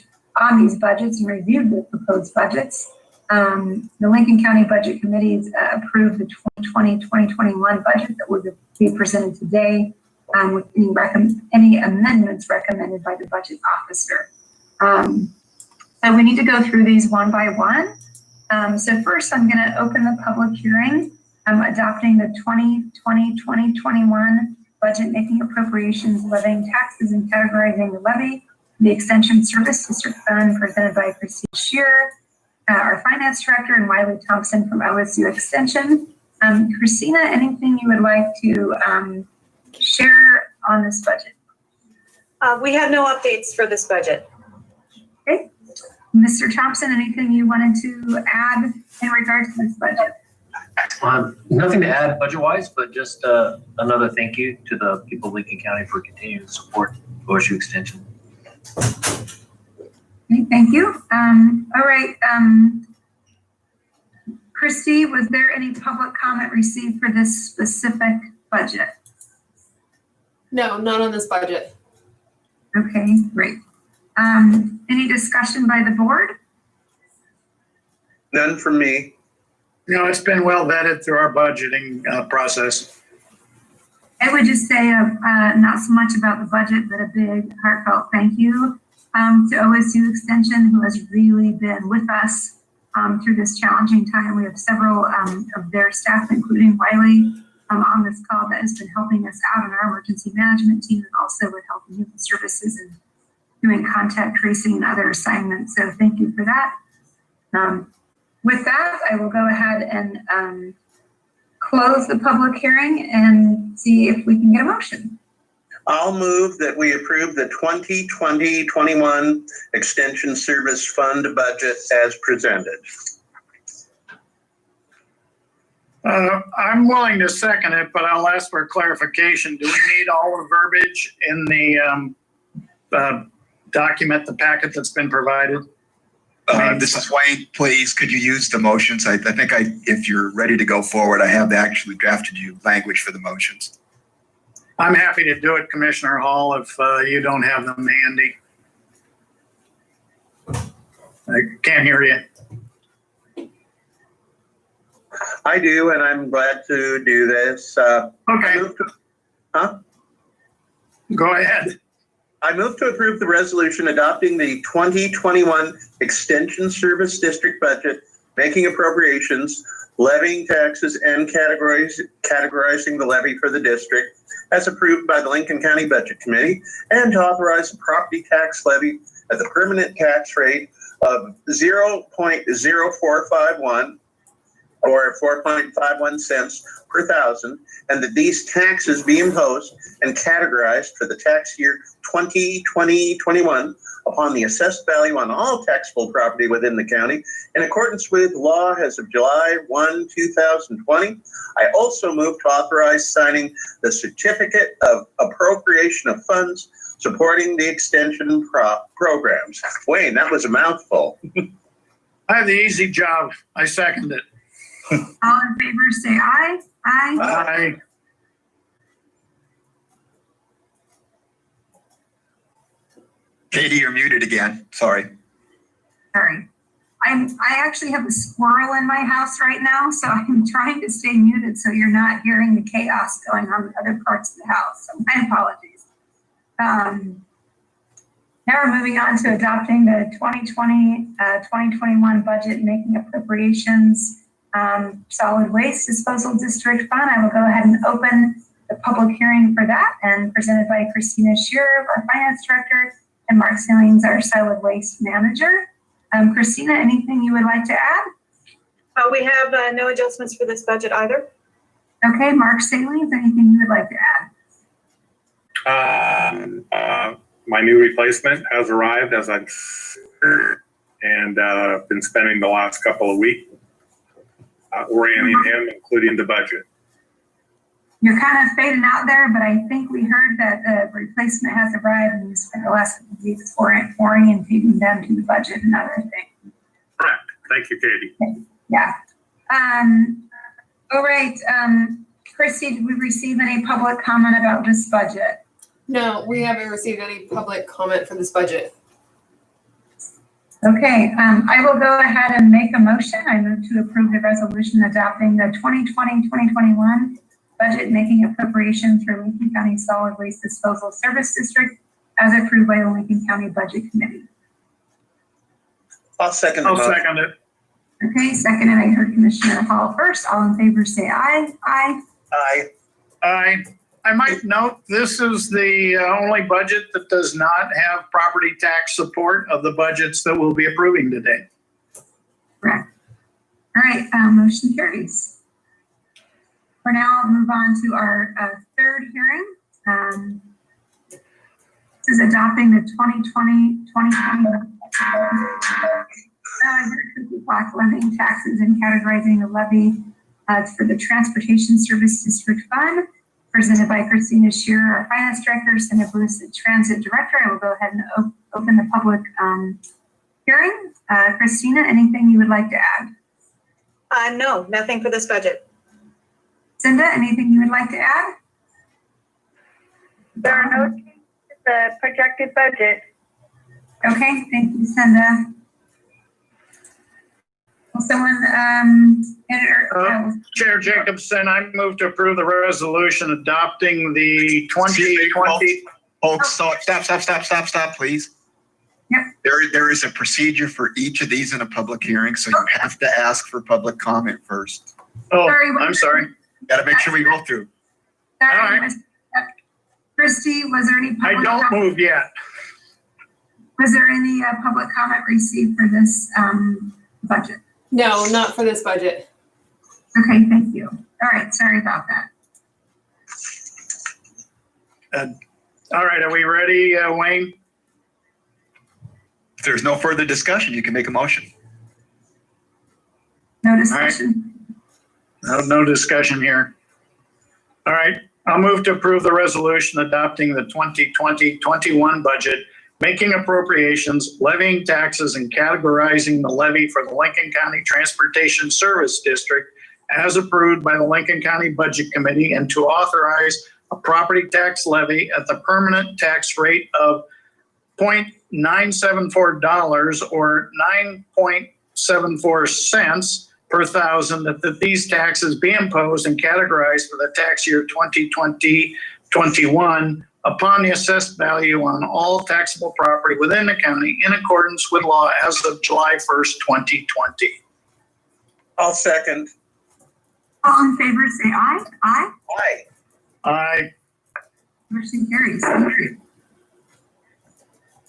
these budgets and reviewed the proposed budgets. The Lincoln County Budget Committees approved the 2020-2021 budget that will be presented today with any amendments recommended by the budget officer. So we need to go through these one by one. So first I'm going to open the public hearing. Adopting the 2020-2021 budget, making appropriations, levying taxes, and categorizing the levy, the Extension Service District Fund, presented by Christine Shearer, our Finance Director, and Wiley Thompson from OSU Extension. Christina, anything you would like to share on this budget? We have no updates for this budget. Okay. Mr. Thompson, anything you wanted to add in regards to this budget? Nothing to add budget-wise, but just another thank you to the people of Lincoln County for continuing to support OSU Extension. Okay, thank you. All right. Christy, was there any public comment received for this specific budget? No, not on this budget. Okay, great. Any discussion by the board? None from me. It's been well vetted through our budgeting process. I would just say not so much about the budget, but a big heartfelt thank you to OSU Extension, who has really been with us through this challenging time. We have several of their staff, including Wiley, on this call that has been helping us out in our emergency management team and also with Health and Human Services and doing contact tracing and other assignments. So thank you for that. With that, I will go ahead and close the public hearing and see if we can get a motion. I'll move that we approve the 2020-21 Extension Service Fund budget as presented. I'm willing to second it, but I'll ask for clarification. Do we need all the verbiage in the document, the packet that's been provided? This is Wayne. Please, could you use the motions? I think if you're ready to go forward, I have actually drafted you language for the motions. I'm happy to do it, Commissioner Hall, if you don't have them handy. I can't hear you. I do, and I'm glad to do this. Okay. Go ahead. I move to approve the resolution adopting the 2021 Extension Service District budget, making appropriations, levying taxes, and categorizing the levy for the district as approved by the Lincoln County Budget Committee, and to authorize the property tax levy at the permanent tax rate of 0.0451 or 4.51 cents per thousand, and that these taxes be imposed and categorized for the tax year 2020-21 upon the assessed value on all taxable property within the county in accordance with law as of July 1, 2020. I also move to authorize signing the certificate of appropriation of funds supporting the extension programs. Wayne, that was a mouthful. I have the easy job. I second it. All in favor, say aye. Aye. Aye. Katie, you're muted again. Sorry. Sorry. I actually have a squirrel in my house right now, so I'm trying to stay muted so you're not hearing the chaos going on in other parts of the house. So my apologies. Now we're moving on to adopting the 2020-2021 budget, making appropriations, solid waste disposal district fund. I will go ahead and open the public hearing for that, and presented by Christina Shearer, our finance director, and Mark Salings, our solid waste manager. Christina, anything you would like to add? We have no adjustments for this budget either. Okay, Mark Salings, anything you would like to add? My new replacement has arrived as I've and been spending the last couple of weeks orienting him, including the budget. You're kind of fading out there, but I think we heard that the replacement has arrived and you spent the last couple of weeks orienting them to the budget and other things. Correct. Thank you, Katie. Yeah. All right. Christy, did we receive any public comment about this budget? No, we haven't received any public comment for this budget. Okay, I will go ahead and make a motion. I move to approve the resolution adopting the 2020-2021 budget, making appropriations for Lincoln County Solid Waste Disposal Service District as approved by the Lincoln County Budget Committee. I'll second it. Okay, second, and I heard Commissioner Hall first. All in favor say aye. Aye. Aye. Aye. I might note this is the only budget that does not have property tax support of the budgets that we'll be approving today. Correct. All right, motion carries. For now, I'll move on to our third hearing. This is adopting the 2020-2021 block levying taxes and categorizing the levy for the Transportation Service District Fund, presented by Christina Shearer, our finance director, Senator Bruce, the transit director. I will go ahead and open the public hearing. Christina, anything you would like to add? No, nothing for this budget. Cinda, anything you would like to add? There are no changes to the projected budget. Okay, thank you, Cinda. Will someone, Chair Jacobson, I move to approve the resolution adopting the 2020. Folks, stop, please. Yep. There is a procedure for each of these in a public hearing, so you have to ask for public comment first. Oh, Sorry, I'm sorry. Got to make sure we go through. sorry, All right. Ms. Christie, was there any I public, don't move yet. was there any public comment received for this budget? No, not for this budget. Okay, thank you. All right, sorry about that. All right, are we ready, Wayne? If there's no further discussion, you can make a motion. No discussion. No discussion here. All right, I'll move to approve the resolution adopting the 2020-21 budget, making appropriations, levying taxes, and categorizing the levy for the Lincoln County Transportation Service District as approved by the Lincoln County Budget Committee, and to authorize a property tax levy at the permanent tax rate of $0.974 or 9.74 cents per thousand, that these taxes be imposed and categorized for the tax year 2020-21 upon the assessed value on all taxable property within the county in accordance with law as of July 1st, 2020. I'll second. All in favor, say aye. Aye. Aye. Aye. Motion carries. Thank you.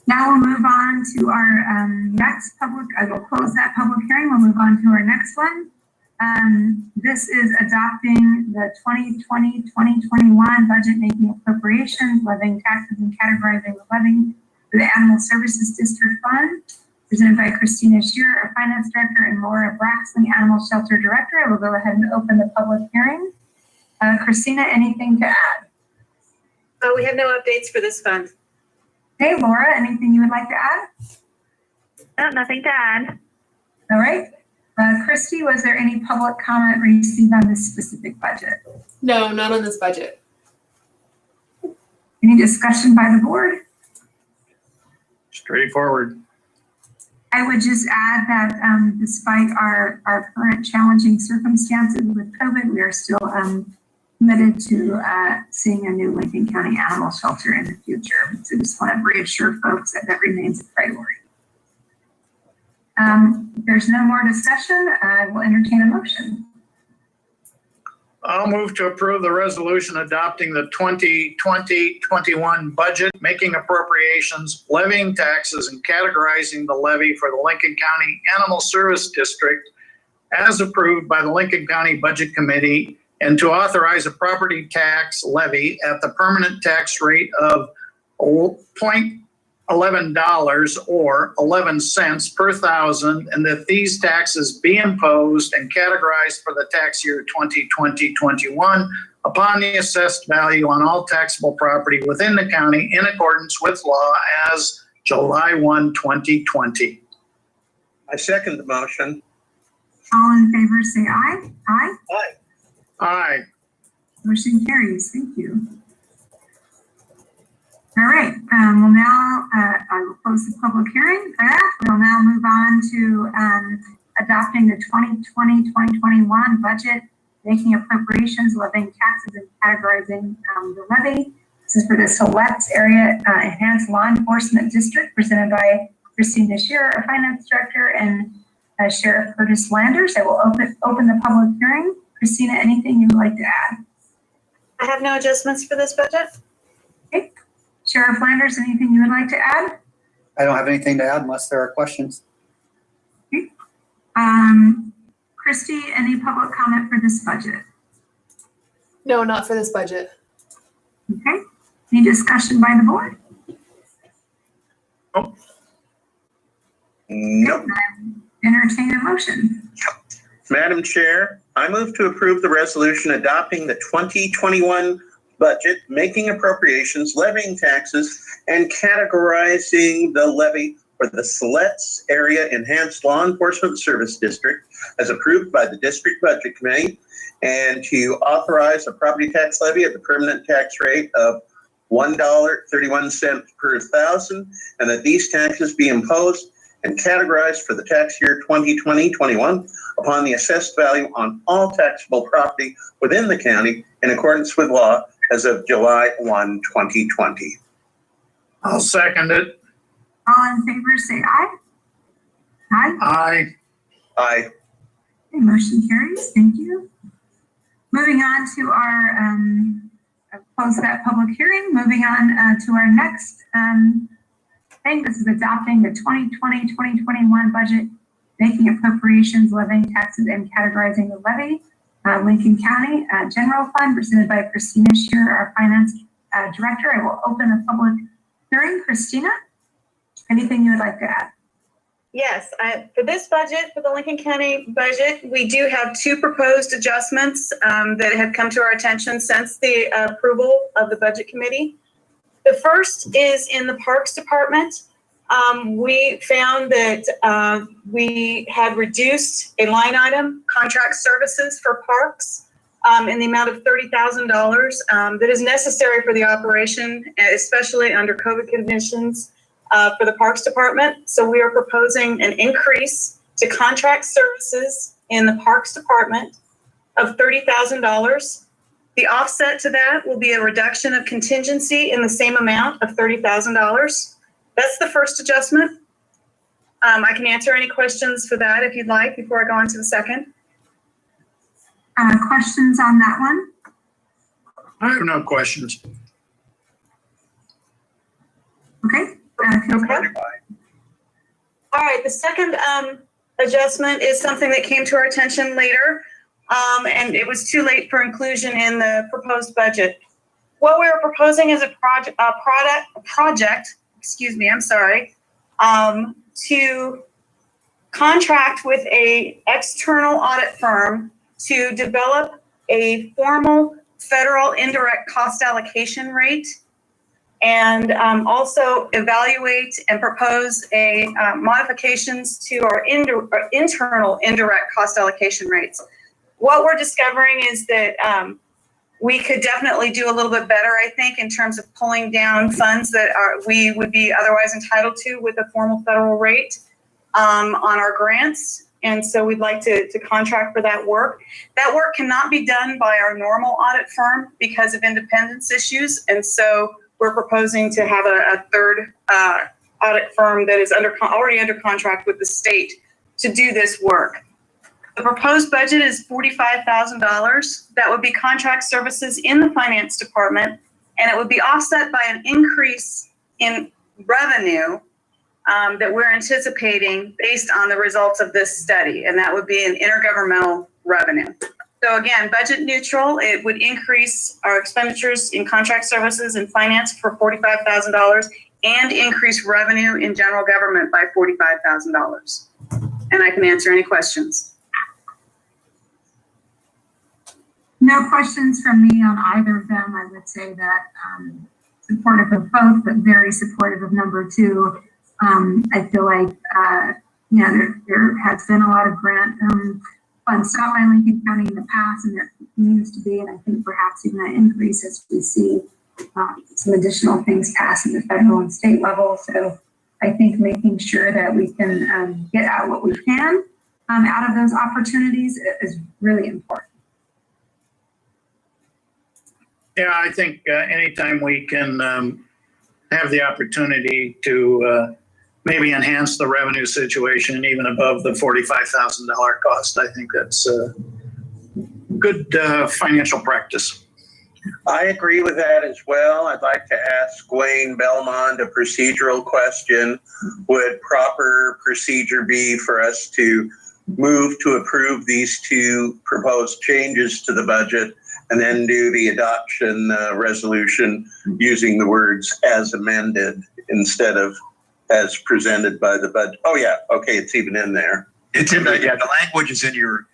Now we'll move on to our next public, I will close that public hearing. We'll move on to our next one. This is adopting the 2020-2021 budget, making appropriations, levying taxes, and categorizing the levy for the Animal Services District Fund, presented by Christina Shearer, our Finance Director, and Laura Braxley, Animal Shelter Director. I will go ahead and open the public hearing. Christina, anything to add? We have no updates for this fund. Hey, Laura, anything you would like to add? No, nothing to add. All right. Christy, was there any public comment received on this specific budget? No, not on this budget. Any discussion by the board? Straightforward. I would just add that despite our current challenging circumstances with COVID, we are still committed to seeing a new Lincoln County animal shelter in the future. So just want to reassure folks that that remains a priority. If there's no more discussion, I will entertain a motion. I'll move to approve the resolution adopting the 2020-21 budget, making appropriations, levying taxes, and categorizing the levy for the Lincoln County Animal Service District as approved by the Lincoln County Budget Committee, and to authorize a property tax levy at the permanent tax rate of $0.11 or 11 cents per thousand, and that these taxes be imposed and categorized for the tax year 2020-21 upon the assessed value on all taxable property within the county in accordance with law as July 1, 2020. I second the motion. All in favor, say aye. Aye. Aye. Aye. Motion carries. Thank you. All right. Well, now I will close the public hearing for that. We'll now move on to adopting the 2020-2021 budget, making appropriations, levying taxes, and categorizing the levy. This is for the Select Area Enhanced Law Enforcement District, presented by Christina Shearer, our Finance Director, and Sheriff Curtis Landers. I will open the public hearing. Christina, anything you would like to add? I have no adjustments for this budget. Okay. Sheriff Landers, anything you would like to add? I don't have anything to add unless there are questions. Okay. Christy, any public comment for this budget? No, not for this budget. Okay. Any discussion by the board? Nope. Entertain a motion. Madam Chair, I move to approve the resolution adopting the 2021 budget, making appropriations, levying taxes, and categorizing the levy for the Siletz Area Enhanced Law Enforcement Service District as approved by the District Budget Committee, and to authorize a property tax levy at the permanent tax rate of $1.31 per thousand, and that these taxes be imposed and categorized for the tax year 2020-21 upon the assessed value on all taxable property within the county in accordance with law as of July 1, 2020. I'll second it. All in favor, say aye. Aye. Aye. Aye. Okay, motion carries. Thank you. Moving on to our, close that public hearing. Moving on to our next thing. This is adopting the 2020-2021 budget, making appropriations, levying taxes, and categorizing the levy. Lincoln County General Fund, presented by Christina Shearer, our Finance Director. I will open the public hearing. Christina, anything you would like to add? Yes, for this budget, for the Lincoln County budget, we do have two proposed adjustments that have come to our attention since the approval of the Budget Committee. The first is in the Parks Department. We found that we had reduced a line item, contract services for parks, in the amount of $30,000 that is necessary for the operation, especially under COVID conditions for the Parks Department. So we are proposing an increase to contract services in the Parks Department of $30,000. The offset to that will be a reduction of contingency in the same amount of $30,000. That's the first adjustment. I can answer any questions for that if you'd like before I go on to the second. Questions on that one? I have no questions. Okay. Okay. All right. The second adjustment is something that came to our attention later, and it was too late for inclusion in the proposed budget. What we are proposing is a project. Excuse me. I'm sorry. To contract with a external audit firm to develop a formal federal indirect cost allocation rate, and also evaluate and propose a modifications to our internal indirect cost allocation rates. What we're discovering is that we could definitely do a little bit better, I think, in terms of pulling down funds that we would be otherwise entitled to with a formal federal rate on our grants. And so we'd like to contract for that work. That work cannot be done by our normal audit firm because of independence issues. And so we're proposing to have a third audit firm that is already under contract with the state to do this work. The proposed budget is $45,000. That would be contract services in the finance department, and it would be offset by an increase in revenue that we're anticipating based on the results of this study, and that would be an intergovernmental revenue. So again, budget neutral, it would increase our expenditures in contract services and finance for $45,000 and increase revenue in general government by $45,000. And I can answer any questions. No questions from me on either of them. I would say that supportive of both, but very supportive of number two. I feel like, there has been a lot of grant funds sought by Lincoln County in the past, and there continues to be, and I think perhaps even an increase as we see some additional things pass at the federal and state level. So I think making sure that we can get out what we can out of those opportunities is really important. Yeah, I think anytime we can have the opportunity to maybe enhance the revenue situation even above the $45,000 cost, I think that's good financial practice. I agree with that as well. I'd like to ask Wayne Belmont a procedural question. Would proper procedure be for us to move to approve these two proposed changes to the budget and then do the adoption resolution using the words as amended instead of as presented by the budget? Oh yeah, okay, it's even in there. It's in the language is in your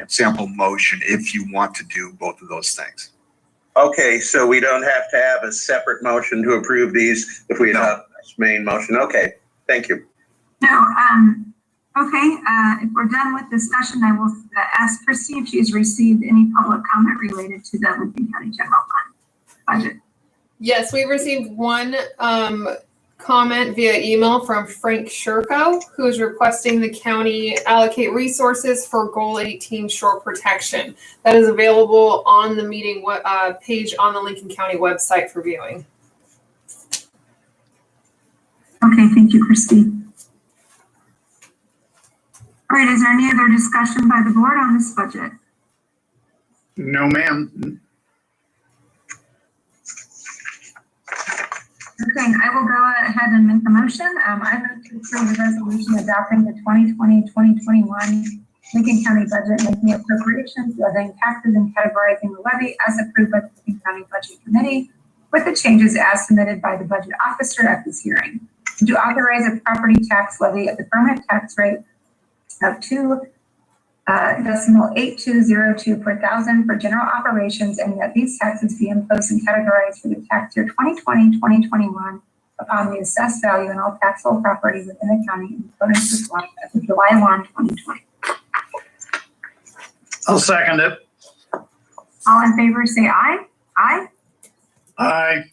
sample motion if you want to do both of those things. Okay, so we don't have to have a separate motion to approve these if we adopt this main motion. Okay, thank you. No, okay, if we're done with discussion, I will ask Christy if she's received any public comment related to the Lincoln County General Fund budget. Yes, we received one comment via email from Frank Shurko, who is requesting the county allocate resources for Goal 18 shore protection. That is available on the meeting page on the Lincoln County website for viewing. Okay, thank you, Christy. All right, is there any other discussion by the board on this budget? No, ma'am. Okay, I will go ahead and make a motion. I move to approve the resolution adopting the 2020-2021 Lincoln County budget, making appropriations, levying taxes, and categorizing the levy as approved by the Lincoln County Budget Committee, with the changes as submitted by the budget officer at this hearing. To authorize a property tax levy at the permanent tax rate of 2.8202 per thousand for general operations, and that these taxes be imposed and categorized for the tax year 2020-2021 upon the assessed value and all taxable property within the county in accordance with law as of July 1, 2020. I'll second it. All in favor, say aye. Aye. Aye.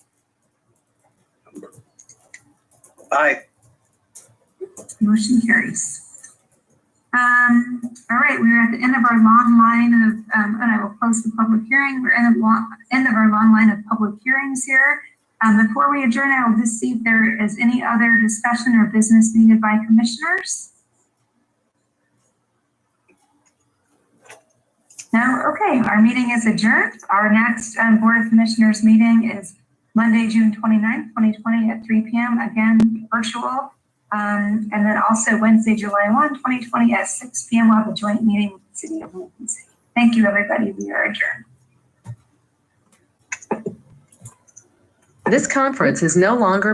Aye. Motion carries. All right, we're at the end of our long line of, and I will close the public hearing. We're in the end of our long line of public hearings here. Before we adjourn, I will just see if there is any other discussion or business needed by commissioners. No? Okay, our meeting is adjourned. Our next Board of Commissioners meeting is Monday, June 29th, 2020 at 3 p.m. Again, virtual. And then also Wednesday, July 1, 2020 at 6 p.m. we'll have a joint meeting with the City of Lincoln City. Thank you, everybody. We are adjourned. This conference is no longer